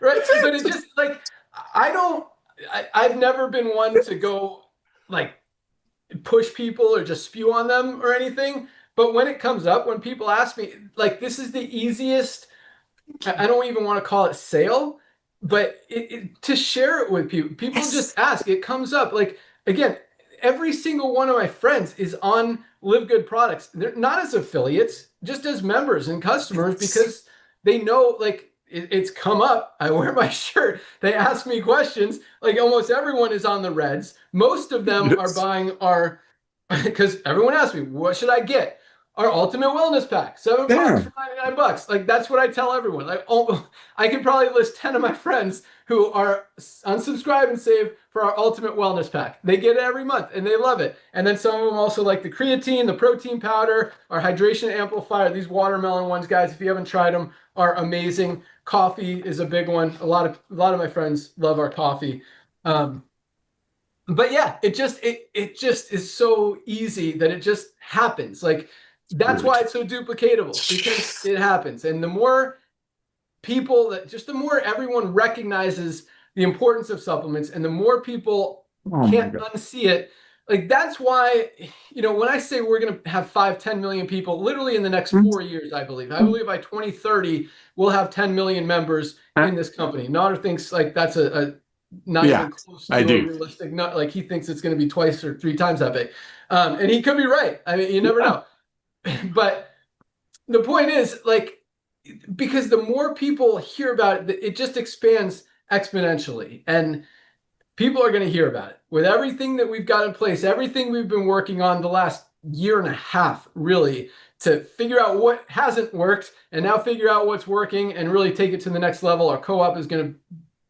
Right. But it just like, I've never been one to go like push people or just spew on them or anything. But when it comes up, when people ask me, like, this is the easiest, I don't even want to call it sale, but to share it with people, people just ask, it comes up. Like, again, every single one of my friends is on LiveGood products. They're not as affiliates, just as members and customers, because they know, like, it's come up. I wear my shirt. They ask me questions. Like, almost everyone is on the reds. Most of them are buying our, because everyone asks me, what should I get? Our Ultimate Wellness Pack, 7 products for $99. Like, that's what I tell everyone. Like, oh, I can probably list 10 of my friends who are unsubscribe and save for our Ultimate Wellness Pack. They get it every month and they love it. And then some of them also like the creatine, the protein powder, our hydration amplifier. These watermelon ones, guys, if you haven't tried them, are amazing. Coffee is a big one. A lot of my friends love our coffee. But yeah, it just is so easy that it just happens. Like, that's why it's so duplicatable, because it happens. And the more people the more everyone recognizes the importance of supplements, and the more people can't unsee it. Like, that's why, you know, when I say we're going to have 5-10 million people literally in the next 4 years, I believe by 2030, we'll have 10 million members in this company. Nader thinks like that's a not even close to a realistic, not like, he thinks it's going to be 2 or 3 times that big. And he could be right. I mean, you never know. But the point is, like, because the more people hear about it, it just expands exponentially, and people are going to hear about it with everything that we've got in place, everything we've been working on the last year and a half, really, to figure out what hasn't worked and now figure out what's working and really take it to the next level. Our co-op is going to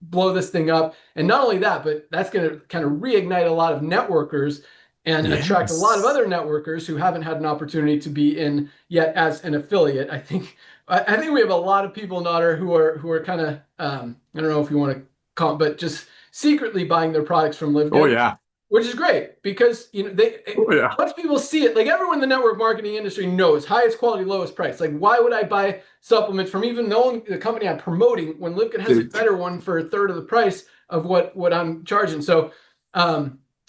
blow this thing up. And not only that, but that's going to kind of reignite a lot of networkers and attract a lot of other networkers who haven't had an opportunity to be in yet as an affiliate. I think we have a lot of people, Nader, who are kind of, I don't know if you want to call it, but just secretly buying their products from LiveGood. Oh, yeah. Which is great, because, you know, once people see it, like, everyone in the network marketing industry knows highest quality, lowest price. Like, why would I buy supplements from even the company I'm promoting when LiveGood has a better one for a third of the price of what I'm charging? So,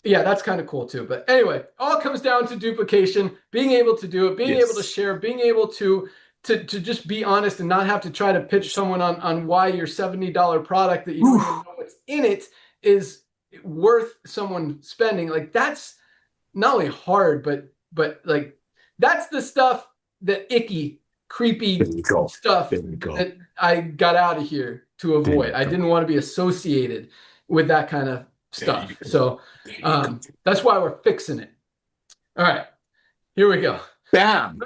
yeah, that's kind of cool too. But anyway, all comes down to duplication, being able to do it, being able to share, being able to just be honest and not have to try to pitch someone on why your $70 product that you don't even know what's in it is worth someone spending. Like, that's not only hard, but like, that's the stuff, that icky, creepy stuff that I got out of here to avoid. I didn't want to be associated with that kind of stuff. So that's why we're fixing it. All right, here we go. Bam.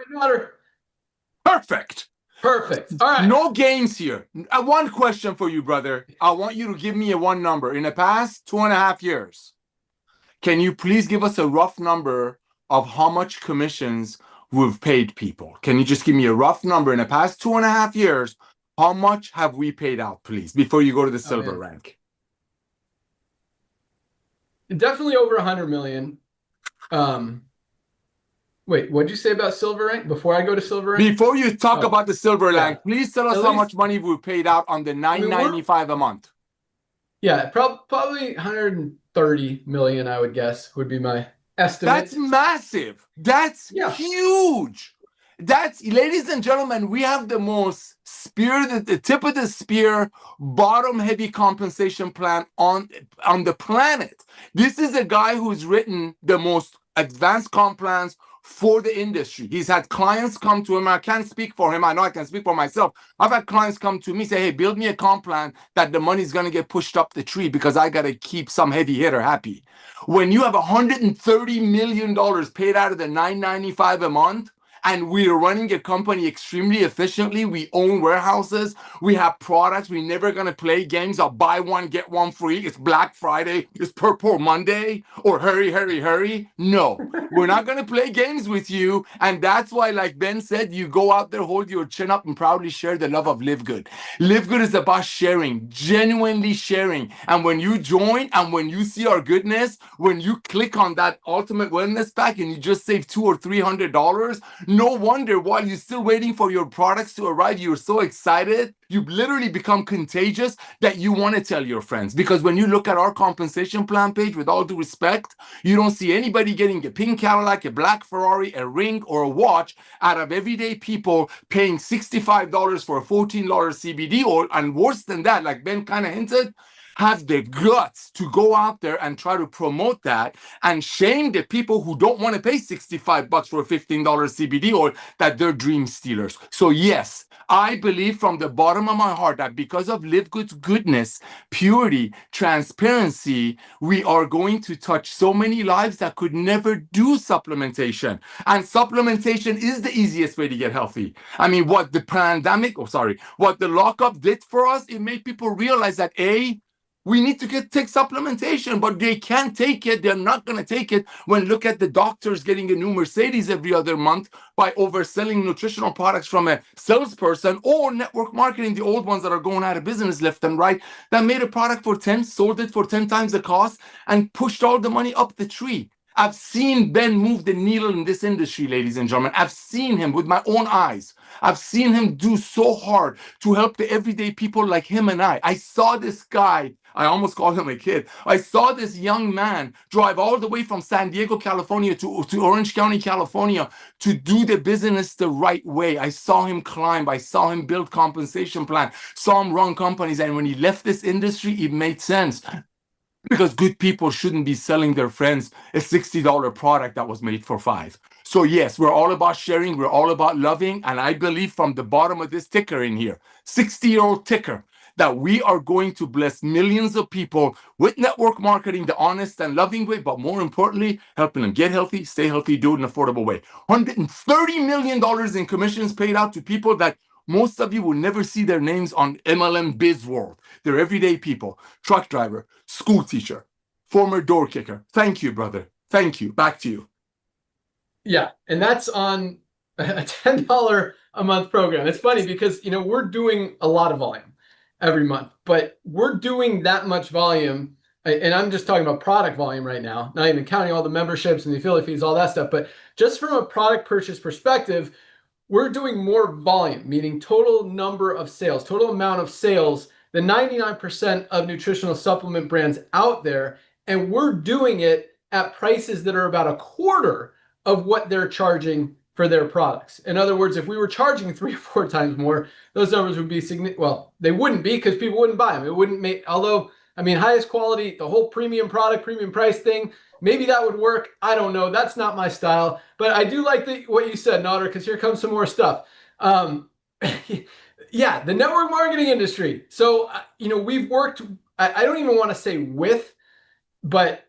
Perfect. All right. No games here. One question for you, brother. I want you to give me a one number. In the past 2.5 years, can you please give us a rough number of how much commissions we've paid people? Can you just give me a rough number? In the past 2.5 years, how much have we paid out, please, before you go to the silver rank? Definitely over 100 million. Wait, what'd you say about Silver Rank before I go to Silver Rank? Before you talk about the silver rank, please tell us At how least- much money we paid out on the $9.95 a month. Yeah, probably 130 million, I would guess, would be my estimate. That's massive. That's huge. That's, ladies and gentlemen, we have the most the tip of the spear, bottom heavy compensation plan on the planet. This is a guy who's written the most advanced comp plans for the industry. He's had clients come to him. I can't speak for him. I know I can speak for myself. I've had clients come to me, say, hey, build me a comp plan that the money's going to get pushed up the tree because I got to keep some heavy hitter happy. When you have $130 million paid out of the $9.95 a month, and we are running a company extremely efficiently. We own warehouses. We have products. We're never going to play games of buy one, get one free. It's Black Friday. It's Purple Monday or hurry, hurry, hurry. No, we're not going to play games with you. And that's why, like Ben said, you go out there, hold your chin up and proudly share the love of LiveGood. LiveGood is about sharing, genuinely sharing. And when you join and when you see our goodness, when you click on that ultimate wellness pack and you just save $200 or $300, no wonder while you're still waiting for your products to arrive, you're so excited. You literally become contagious that you want to tell your friends. Because when you look at our compensation plan page, with all due respect, you don't see anybody getting a pink Cadillac, a black Ferrari, a ring, or a watch out of everyday people paying $65 for a $14 CBD oil. And worse than that, like Ben kind of hinted, have the guts to go out there and try to promote that and shame the people who don't want to pay $65 for a $15 CBD oil that they're dream stealers. So yes, I believe from the bottom of my heart that because of LiveGood's goodness, purity, transparency, we are going to touch so many lives that could never do supplementation. And supplementation is the easiest way to get healthy. I mean, what the what the lockup did for us, it made people realize that we need to take supplementation, but they can't take it. They're not going to take it when look at the doctors getting a new Mercedes every other month by overselling nutritional products from a salesperson or network marketing, the old ones that are going out of business left and right, that made a product for 10, sold it for 10 times the cost and pushed all the money up the tree. I've seen Ben move the needle in this industry, ladies and gentlemen. I've seen him with my own eyes. I've seen him do so hard to help the everyday people like him and I. I saw this guy. I almost called him a kid. I saw this young man drive all the way from San Diego, California to Orange County, California to do the business the right way. I saw him climb. I saw him build compensation plan, saw him run companies. And when he left this industry, it made sense. Because good people shouldn't be selling their friends a $60 product that was made for $5. So yes, we're all about sharing. We're all about loving. And I believe from the bottom of this ticker in here, 60-year-old ticker, that we are going to bless millions of people with network marketing, the honest and loving way, but more importantly, helping them get healthy, stay healthy, do it in an affordable way. $130 million in commissions paid out to people that most of you will never see their names on MLM Biz World. They're everyday people, truck driver, school teacher, former door kicker. Thank you, brother. Thank you. Back to you. Yeah, and that's on a $10 a month program. It's funny because, we're doing a lot of volume every month, but we're doing that much volume, and I'm just talking about product volume right now, not even counting all the memberships and the affiliate fees, all that stuff, but just from a product purchase perspective, we're doing more volume, meaning total number of sales, total amount of sales than 99% of nutritional supplement brands out there, and we're doing it at prices that are about a quarter of what they're charging for their products. In other words, if we were charging 3 or 4 times more, those numbers would be significant. Well, they wouldn't be because people wouldn't buy them. It wouldn't make, although, highest quality, the whole premium product, premium price thing, maybe that would work. I don't know. That's not my style. But I do like what you said, Nader, because here comes some more stuff. Yeah, the network marketing industry. So, we've worked, I don't even want to say with, but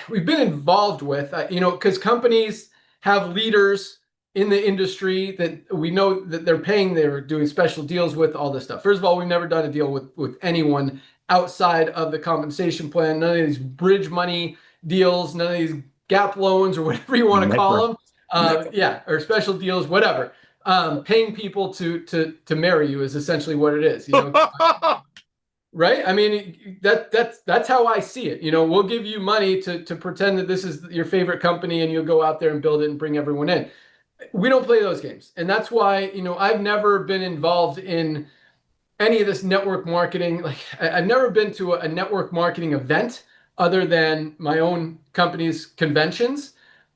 we've been involved with, because companies have leaders in the industry that we know that they're doing special deals with, all this stuff. First of all, we've never done a deal with anyone outside of the compensation plan, none of these bridge money deals, none of these gap loans or whatever you want to call them. Or special deals, whatever. Paying people to marry you is essentially what it is. right? I mean, that's how I see it. We'll give you money to pretend that this is your favorite company, and you'll go out there and build it and bring everyone in. We don't play those games. And that's why, I've never been involved in any of this network marketing. Like, I've never been to a network marketing event other than my own company's conventions.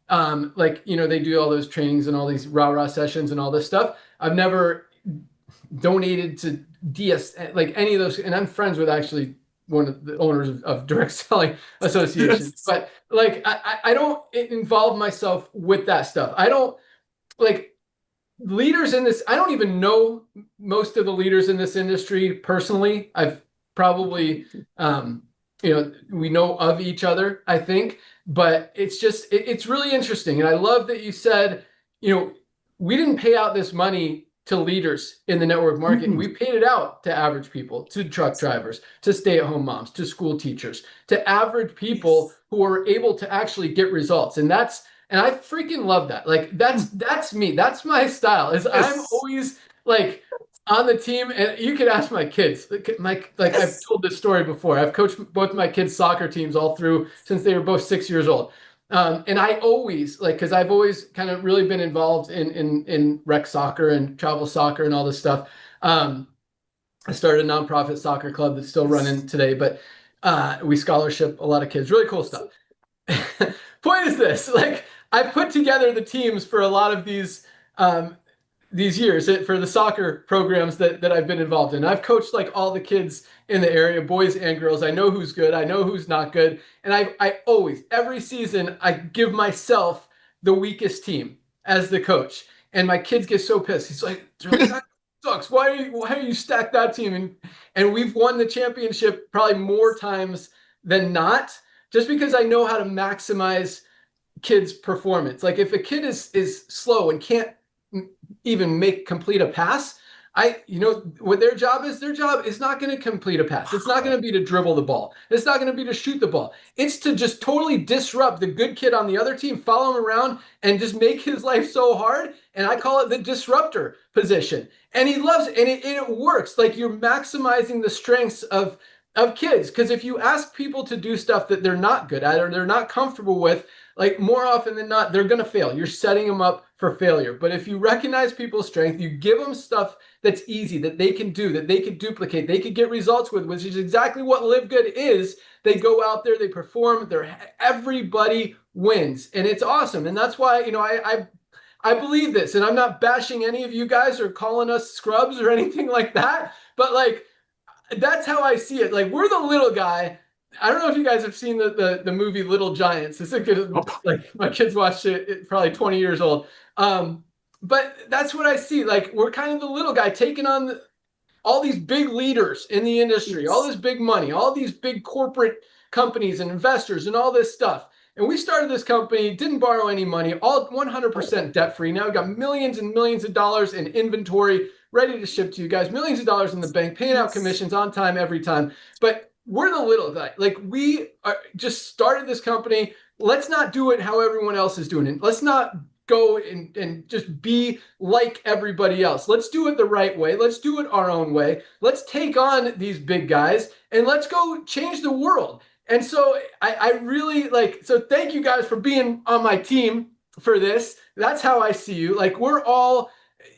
They do all those trainings and all these rah-rah sessions and all this stuff. I've never donated to DS, like any of those. And I'm friends with actually one of the owners of direct selling associations, but like, I don't involve myself with that stuff. I don't like leaders in this. I don't even know most of the leaders in this industry personally. I've probably, we know of each other, I think, but it's just, it's really interesting. And I love that you said, we didn't pay out this money to leaders in the network marketing. We paid it out to average people, to truck drivers, to stay-at-home moms, to school teachers, to average people who are able to actually get results. And I freaking love that. Like, that's me. That's my style. I'm always like on the team, and you could ask my kids. I've told this story before. I've coached both my kids' soccer teams all through since they were both 6 years old. And I always because I've always kind of really been involved in rec soccer and travel soccer and all this stuff. I started a nonprofit soccer club that's still running today, but we scholarship a lot of kids. Really cool stuff. Point is this: like, I put together the teams for a lot of these years for the soccer programs that I've been involved in. I've coached like all the kids in the area, boys and girls. I know who's good. I know who's not good. And I always, every season, I give myself the weakest team as the coach. And my kids get so pissed. He's like, that sucks. Why are you stacked that team? And we've won the championship probably more times than not, just because I know how to maximize kids' performance. Like, if a kid is slow and can't even complete a pass, what their job is not going to complete a pass. It's not going to be to dribble the ball. It's not going to be to shoot the ball. It's to just totally disrupt the good kid on the other team, follow him around, and just make his life so hard. And I call it the disruptor position. And he loves it, and it works. Like, you're maximizing the strengths of kids. Because if you ask people to do stuff that they're not good at or they're not comfortable with, like, more often than not, they're going to fail. You're setting them up for failure. But if you recognize people's strength, you give them stuff that's easy, that they can do, that they can duplicate, they can get results with, which is exactly what LiveGood is. They go out there, they perform, everybody wins. And it's awesome. And that's why, I believe this. And I'm not bashing any of you guys or calling us scrubs or anything like that. But like, that's how I see it. Like, we're the little guy. I don't know if you guys have seen the movie Little Giants. It's a good, like, my kids watched it, probably 20 years old. But that's what I see. Like, we're kind of the little guy taking on all these big leaders in the industry, all this big money, all these big corporate companies and investors and all this stuff. And we started this company, didn't borrow any money, all 100% debt free. Now we've got millions and millions of dollars in inventory ready to ship to you guys, millions of dollars in the bank, paying out commissions on time, every time. But we're the little guy. Like, we just started this company. Let's not do it how everyone else is doing it. Let's not go and just be like everybody else. Let's do it the right way. Let's do it our own way. Let's take on these big guys and let's go change the world. And so I really so thank you guys for being on my team for this. That's how I see you. Like, we're all,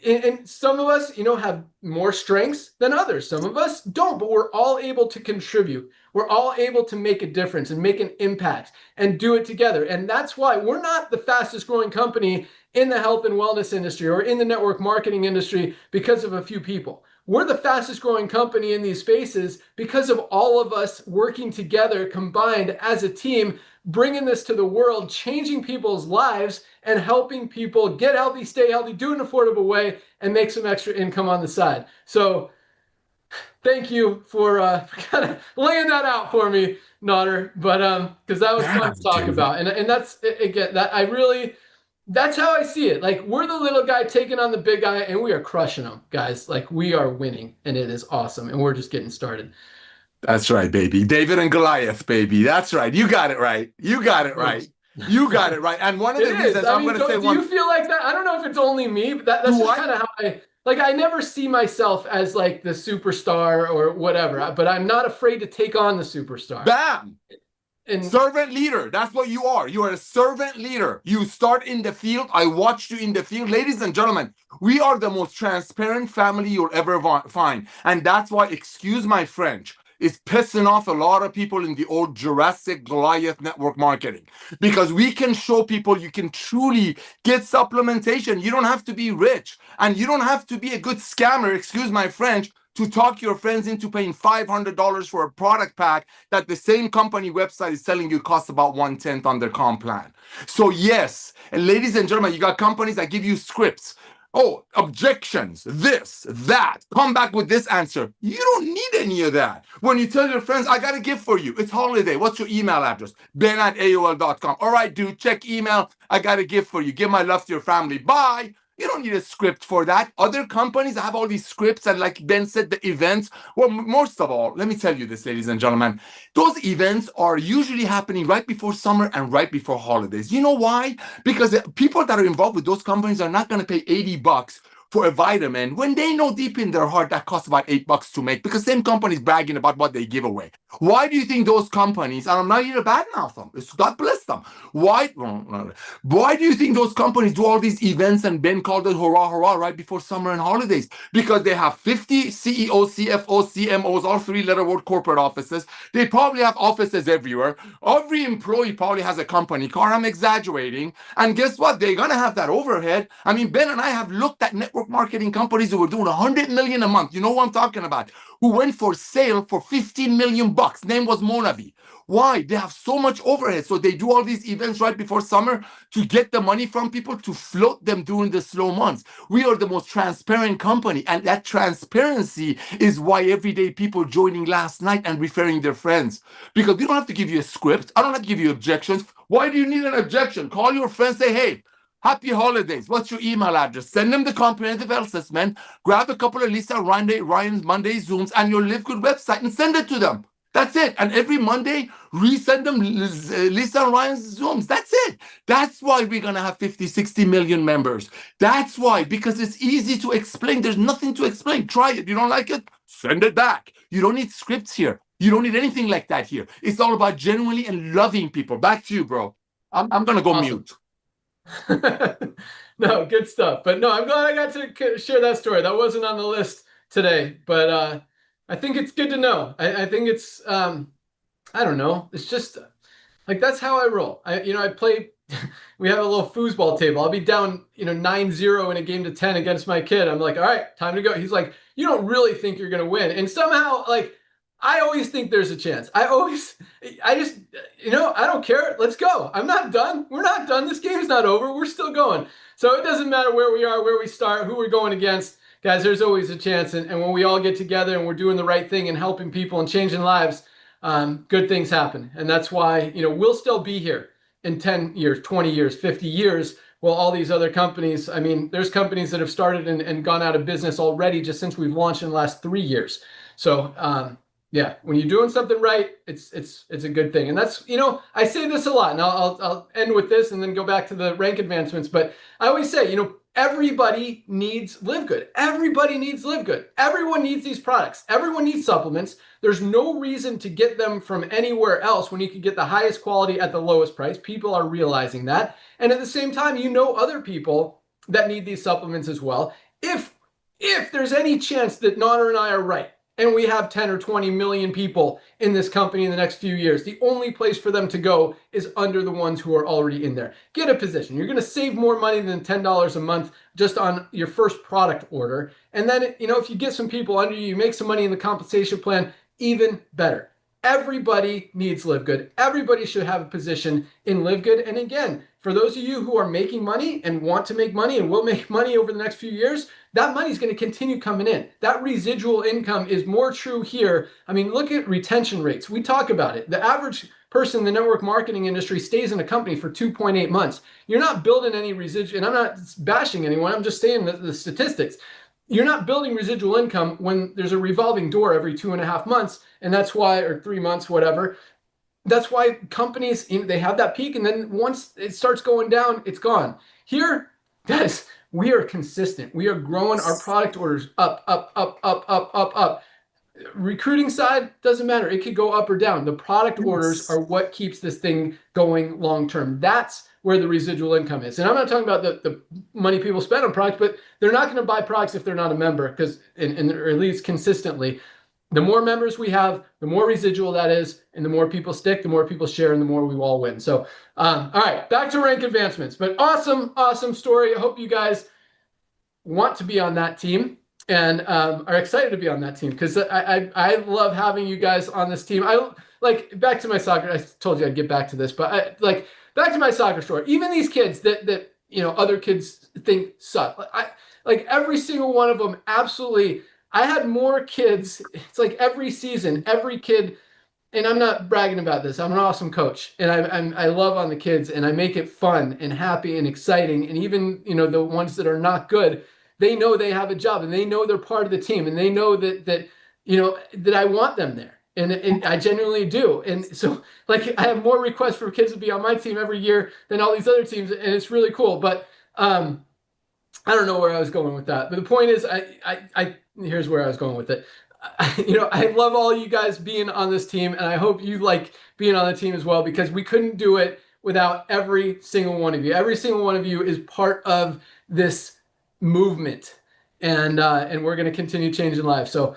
and some of us, have more strengths than others. Some of us don't, but we're all able to contribute. We're all able to make a difference and make an impact and do it together. And that's why we're not the fastest growing company in the health and wellness industry or in the network marketing industry because of a few people. We're the fastest growing company in these spaces because of all of us working together, combined as a team, bringing this to the world, changing people's lives and helping people get healthy, stay healthy, do it in an affordable way, and make some extra income on the side. So thank you for kind of laying that out for me, Nodder. But because that was fun to talk about. And that's, again, that's how I see it. Like, we're the little guy taking on the big guy, and we are crushing them, guys. Like, we are winning, and it is awesome, and we're just getting started. That's right, baby. David and Goliath, baby. That's right. You got it right. You got it right. You got it right. And one of the reasons I'm going to say do you feel like that? I don't know if it's only me, but that's just kind of how like I never see myself as like the superstar or whatever, but I'm not afraid to take on the superstar. Bam! And Servant leader. That's what you are. You are a servant leader. You start in the field. I watched you in the field. Ladies and gentlemen, we are the most transparent family you'll ever find. And that's why, excuse my French, is pissing off a lot of people in the old Jurassic Goliath network marketing. Because we can show people you can truly get supplementation. You don't have to be rich. And you don't have to be a good scammer, excuse my French, to talk your friends into paying $500 for a product pack that the same company website is telling you costs about 1/10 on their comp plan. So yes, and ladies and gentlemen, you got companies that give you scripts. Oh, objections, this, that. Come back with this answer. You don't need any of that. When you tell your friends, I got a gift for you. It's holiday. What's your email address? ben@aol.com. All right, dude, check email. I got a gift for you. Give my love to your family. Bye. You don't need a script for that. Other companies have all these scripts, and like Ben said, the events. Well, most of all, let me tell you this, ladies and gentlemen. Those events are usually happening right before summer and right before holidays. You know why? Because the people that are involved with those companies are not going to pay $80 for a vitamin when they know deep in their heart that costs about $8 to make, because same companies bragging about what they give away. Why do you think those companies, and I'm not here to badmouth them, it's God bless them. Why do you think those companies do all these events and Ben called it hurrah, hurrah right before summer and holidays? Because they have 50 CEOs, CFOs, CMOs, all three-letter word corporate offices. They probably have offices everywhere. Every employee probably has a company car. I'm exaggerating. And guess what? They're going to have that overhead. I mean, Ben and I have looked at network marketing companies who were doing 100 million a month. You know what I'm talking about? Who went for sale for 15 million bucks. Name was Monavi. Why? They have so much overhead. So they do all these events right before summer to get the money from people to float them during the slow months. We are the most transparent company. And that transparency is why everyday people joining last night and referring their friends. Because we don't have to give you a script. I don't have to give you objections. Why do you need an objection? Call your friends, say, hey, happy holidays. What's your email address? Send them the comprehensive assessment. Grab a couple of Lisa Ryan's Monday Zooms and your LiveGood website and send it to them. That's it. And every Monday, resend them Lisa Ryan's Zooms. That's it. That's why we're going to have 50, 60 million members. That's why, because it's easy to explain. There's nothing to explain. Try it. You don't like it? Send it back. You don't need scripts here. You don't need anything like that here. It's all about genuinely and loving people. Back to you, bro. I'm going to go Awesome. mute. No, good stuff. But no, I'm glad I got to share that story. That wasn't on the list today, but I think it's good to know. I think it's, I don't know. It's just like, that's how I roll. I play, we have a little foosball table. I'll be down, 9-0 in a game to 10 against my kid. I'm like, all right, time to go. He's like, you don't really think you're going to win. And somehow, like, I always think there's a chance. I just, I don't care. Let's go. I'm not done. We're not done. This game's not over. We're still going. So it doesn't matter where we are, where we start, who we're going against. Guys, there's always a chance. And when we all get together and we're doing the right thing and helping people and changing lives, good things happen. And that's why, we'll still be here in 10 years, 20 years, 50 years. Well, all these other companies, I mean, there's companies that have started and gone out of business already just since we've launched in the last 3 years. So, yeah, when you're doing something right, it's a good thing. And that's, I say this a lot, and I'll end with this and then go back to the rank advancements. But I always say, everybody needs LiveGood. Everybody needs LiveGood. Everyone needs these products. Everyone needs supplements. There's no reason to get them from anywhere else when you can get the highest quality at the lowest price. People are realizing that. And at the same time, other people that need these supplements as well. If there's any chance that Nader and I are right, and we have 10 or 20 million people in this company in the next few years, the only place for them to go is under the ones who are already in there. Get a position. You're going to save more money than $10 a month just on your first product order. And then, if you get some people under you, you make some money in the compensation plan, even better. Everybody needs LiveGood. Everybody should have a position in LiveGood. And again, for those of you who are making money and want to make money and will make money over the next few years, that money is going to continue coming in. That residual income is more true here. I mean, look at retention rates. We talk about it. The average person in the network marketing industry stays in a company for 2.8 months. You're not building any residual, and I'm not bashing anyone. I'm just saying the statistics. You're not building residual income when there's a revolving door every 2.5 months, and that's why, or 3 months, whatever. That's why companies, they have that peak, and then once it starts going down, it's gone. Here, guys, we are consistent. We are growing our product orders up, up, up, up, up, up, up. Recruiting side doesn't matter. It could go up or down. The product orders are what keeps this thing going long term. That's where the residual income is. And I'm not talking about the money people spend on products, but they're not going to buy products if they're not a member, because, or at least consistently. The more members we have, the more residual that is, and the more people stick, the more people share, and the more we all win. So, all right, back to rank advancements. But awesome story. I hope you guys want to be on that team and are excited to be on that team, because I love having you guys on this team. I like, back to my soccer. I told you I'd get back to this, but back to my soccer story. Even these kids that other kids think suck. Like every single one of them, absolutely. I had more kids. It's like every season, every kid, and I'm not bragging about this. I'm an awesome coach, and I love on the kids, and I make it fun and happy and exciting. And even the ones that are not good, they know they have a job, and they know they're part of the team, and they know that I want them there, and I genuinely do. And so, like, I have more requests for kids to be on my team every year than all these other teams, and it's really cool. But I don't know where I was going with that. But the point is, here's where I was going with it. I love all you guys being on this team, and I hope you like being on the team as well, because we couldn't do it without every single one of you. Every single one of you is part of this movement, and we're going to continue changing lives. So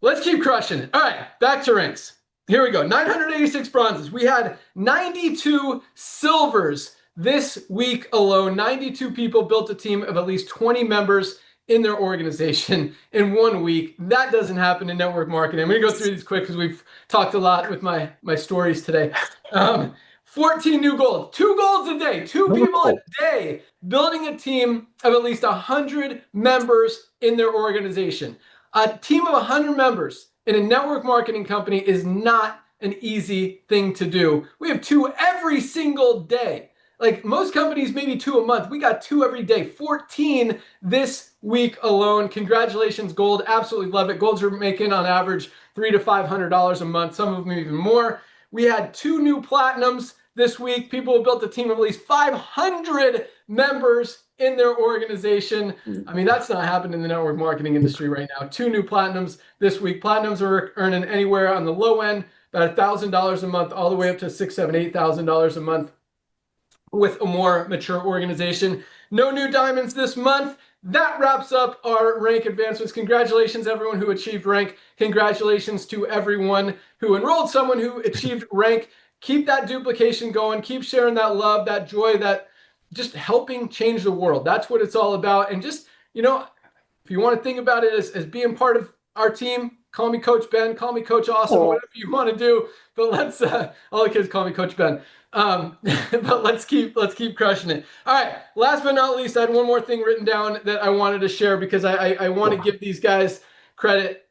let's keep crushing it. All right, back to ranks. Here we go. 986 bronzes. We had 92 silvers this week alone. 92 people built a team of at least 20 members in their organization in 1 week. That doesn't happen in network marketing. I'm going to go through these quick because we've talked a lot with my stories today. 14 new goals, 2 goals a day, 2 people a day building a team of at least 100 members in their organization. A team of 100 members in a network marketing company is not an easy thing to do. We have 2 every single day. Like most companies, maybe 2 a month. We got 2 every day, 14 this week alone. Congratulations, Gold. Absolutely love it. Golds are making on average $300 to $500 a month, some of them even more. We had 2 new platinums this week. People who built a team of at least 500 members in their organization. I mean, that's not happening in the network marketing industry right now. 2 new platinums this week. Platinums are earning anywhere on the low end, about $1,000 a month, all the way up to $6,000, $7,000, $8,000 a month with a more mature organization. No new diamonds this month. That wraps up our rank advancements. Congratulations, everyone who achieved rank. Congratulations to everyone who enrolled someone who achieved rank. Keep that duplication going. Keep sharing that love, that joy, that just helping change the world. That's what it's all about. And just, if you want to think about it as being part of our team, call me Coach Ben, call me Coach Awesome, whatever you want to do. But let's, all the kids call me Coach Ben. But let's keep crushing it. All right. Last but not least, I had one more thing written down that I wanted to share, because I want to give these guys credit,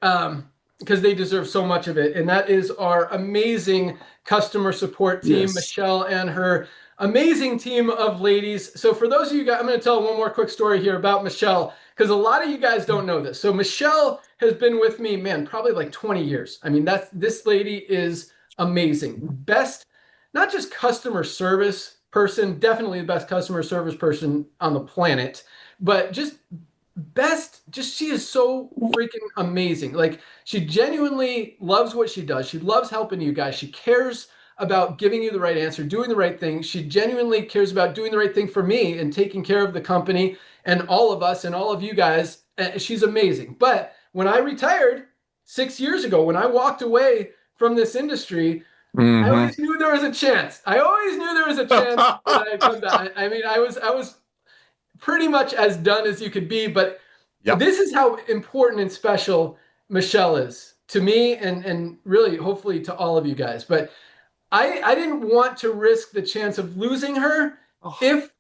because they deserve so much of it. And that is our amazing customer support team, yes. Michelle and her amazing team of ladies. So for those of you guys, I'm going to tell one more quick story here about Michelle, because a lot of you guys don't know this. So Michelle has been with me, man, probably like 20 years. I mean, this lady is amazing. Best, not just customer service person, definitely the best customer service person on the planet, but just she is so freaking amazing. Like, she genuinely loves what she does. She loves helping you guys. She cares about giving you the right answer, doing the right thing. She genuinely cares about doing the right thing for me and taking care of the company and all of us and all of you guys. She's amazing. But when I retired 6 years ago, when I walked away from this industry, I always knew there was a chance. I that I'd come back. I mean, I was pretty much as done as you could be, but This is how important and special Michelle is to me, and really, hopefully, to all of you guys. But I didn't want to risk the chance of losing her if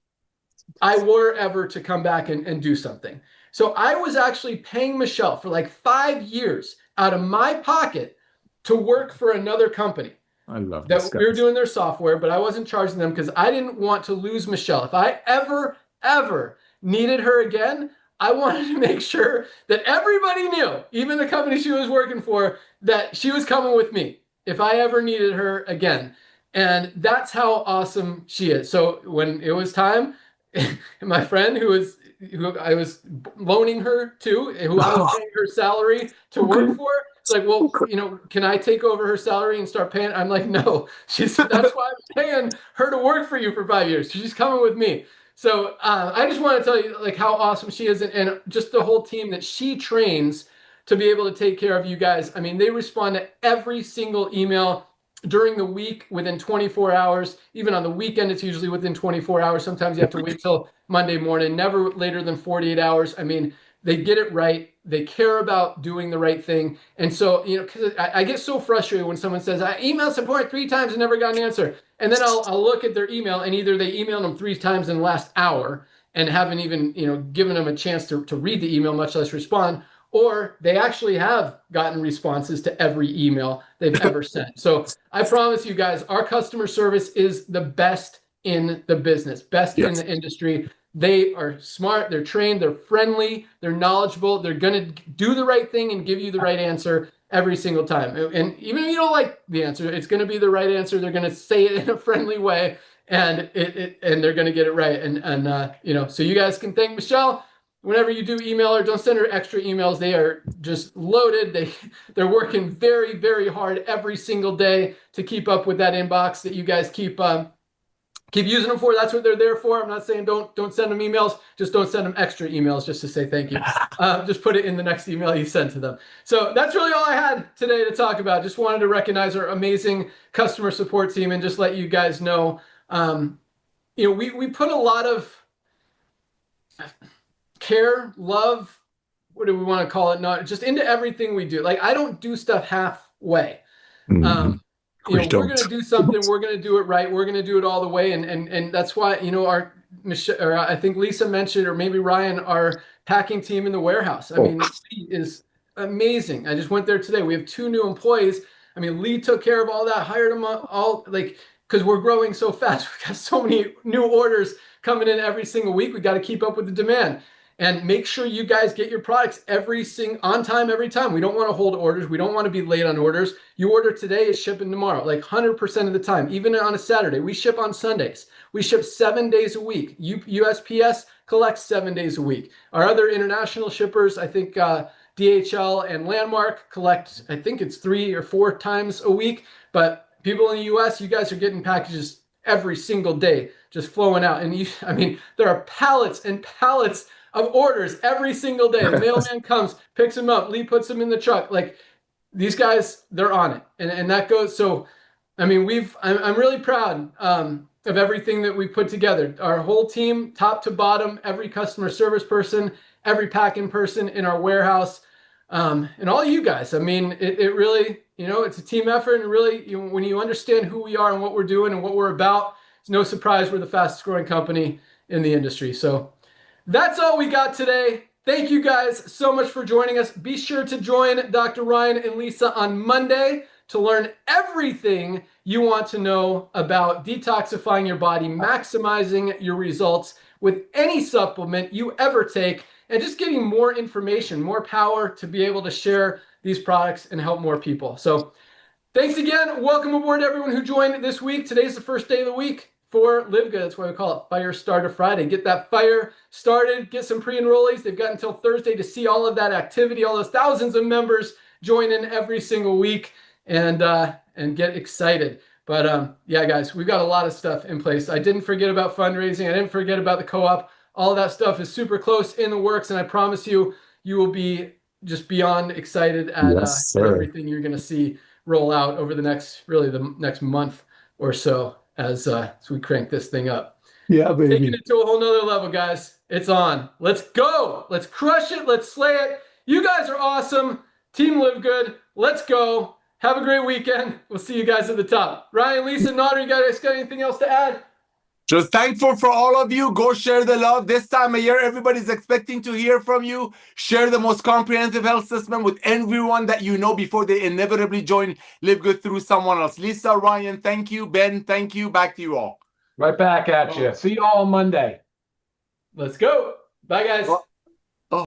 I were ever to come back and do something. So I was actually paying Michelle for like 5 years out of my pocket to work for another company. I love that. We were doing their software, but I wasn't charging them because I didn't want to lose Michelle. If I ever needed her again, I wanted to make sure that everybody knew, even the company she was working for, that she was coming with me if I ever needed her again. And that's how awesome she is. So when it was time, my friend who I was loaning her to, who I was paying her salary to work for. It's like, well, can I take over her salary and start paying? I'm like, no. She said, that's why I'm paying her to work for you for 5 years. She's coming with me. So I just want to tell you like how awesome she is, and just the whole team that she trains to be able to take care of you guys. I mean, they respond to every single email during the week within 24 hours. Even on the weekend, it's usually within 24 hours. Sometimes you have to wait till Monday morning, never later than 48 hours. I mean, they get it right. They care about doing the right thing. And so, because I get so frustrated when someone says, I emailed support 3 times and never got an answer. And then I'll look at their email, and either they emailed them 3 times in the last hour and haven't even, given them a chance to read the email, much less respond, or they actually have gotten responses to every email they've ever sent. So I promise you guys, our customer service is the best in the business, best in the industry. They are smart, they're trained, they're friendly, they're knowledgeable, they're going to do the right thing and give you the right answer every single time. And even if you don't like the answer, it's going to be the right answer. They're going to say it in a friendly way, and they're going to get it right. And so you guys can thank Michelle. Whenever you do email her, don't send her extra emails. They are just loaded. They're working very, very hard every single day to keep up with that inbox that you guys keep using them for. That's what they're there for. I'm not saying don't send them emails. Just don't send them extra emails just to say thank you. Just put it in the next email you send to them. So that's really all I had today to talk about. Just wanted to recognize our amazing customer support team and just let you guys know, we put a lot of care, love, what do we want to call it? Not just into everything we do. Like, I don't do stuff halfway. We're going to do something. We're going to do it right. We're going to do it all the way. And that's why, our Michelle, or I think Lisa mentioned, or maybe Ryan, our packing team in the warehouse. I mean, Lee is amazing. I just went there today. We have 2 new employees. I mean, Lee took care of all that, hired them all, because we're growing so fast. We've got so many new orders coming in every single week. We got to keep up with the demand. And make sure you guys get your products on time, every time. We don't want to hold orders. We don't want to be late on orders. You order today, it's shipping tomorrow, like 100% of the time. Even on a Saturday, we ship on Sundays. We ship 7 days a week. USPS collects 7 days a week. Our other international shippers, I think DHL and Landmark collect, I think it's 3 or 4 times a week. But people in the US, you guys are getting packages every single day, just flowing out. And there are pallets and pallets of orders every single day. The mailman comes, picks them up, Lee puts them in the truck. Like, these guys, they're on it. And that goes, so, I'm really proud of everything that we put together. Our whole team, top to bottom, every customer service person, every packing person in our warehouse, and all you guys. It really, it's a team effort. And really, when you understand who we are and what we're doing and what we're about, it's no surprise we're the fastest growing company in the industry. So that's all we got today. Thank you guys so much for joining us. Be sure to join Dr. Ryan and Lisa on Monday to learn everything you want to know about detoxifying your body, maximizing your results with any supplement you ever take, and just getting more information, more power to be able to share these products and help more people. So thanks again. Welcome aboard everyone who joined this week. Today's the first day of the week for LiveGood. That's why we call it Firestarter Friday. Get that fire started, get some pre-enrollees. They've got until Thursday to see all of that activity, all those thousands of members join in every single week, and get excited. But yeah, guys, we've got a lot of stuff in place. I didn't forget about fundraising. I didn't forget about the co-op. All of that stuff is super close in the works, and I promise you, you will be just beyond excited at everything you're going to see roll out over the next month or so as we crank this thing up. Yeah, baby. Taking it to a whole nother level, guys. It's on. Let's go. Let's crush it. Let's slay it. You guys are awesome. Team LiveGood. Let's go. Have a great weekend. We'll see you guys at the top. Ryan, Lisa, Nader, you guys got anything else to add? Just thankful for all of you. Go share the love. This time of year, everybody's expecting to hear from you. Share the most comprehensive health system with everyone that you know before they inevitably join LiveGood through someone else. Lisa, Ryan, thank you. Ben, thank you. Back to you all. Right back at you. See you all on Monday. Let's go. Bye, guys.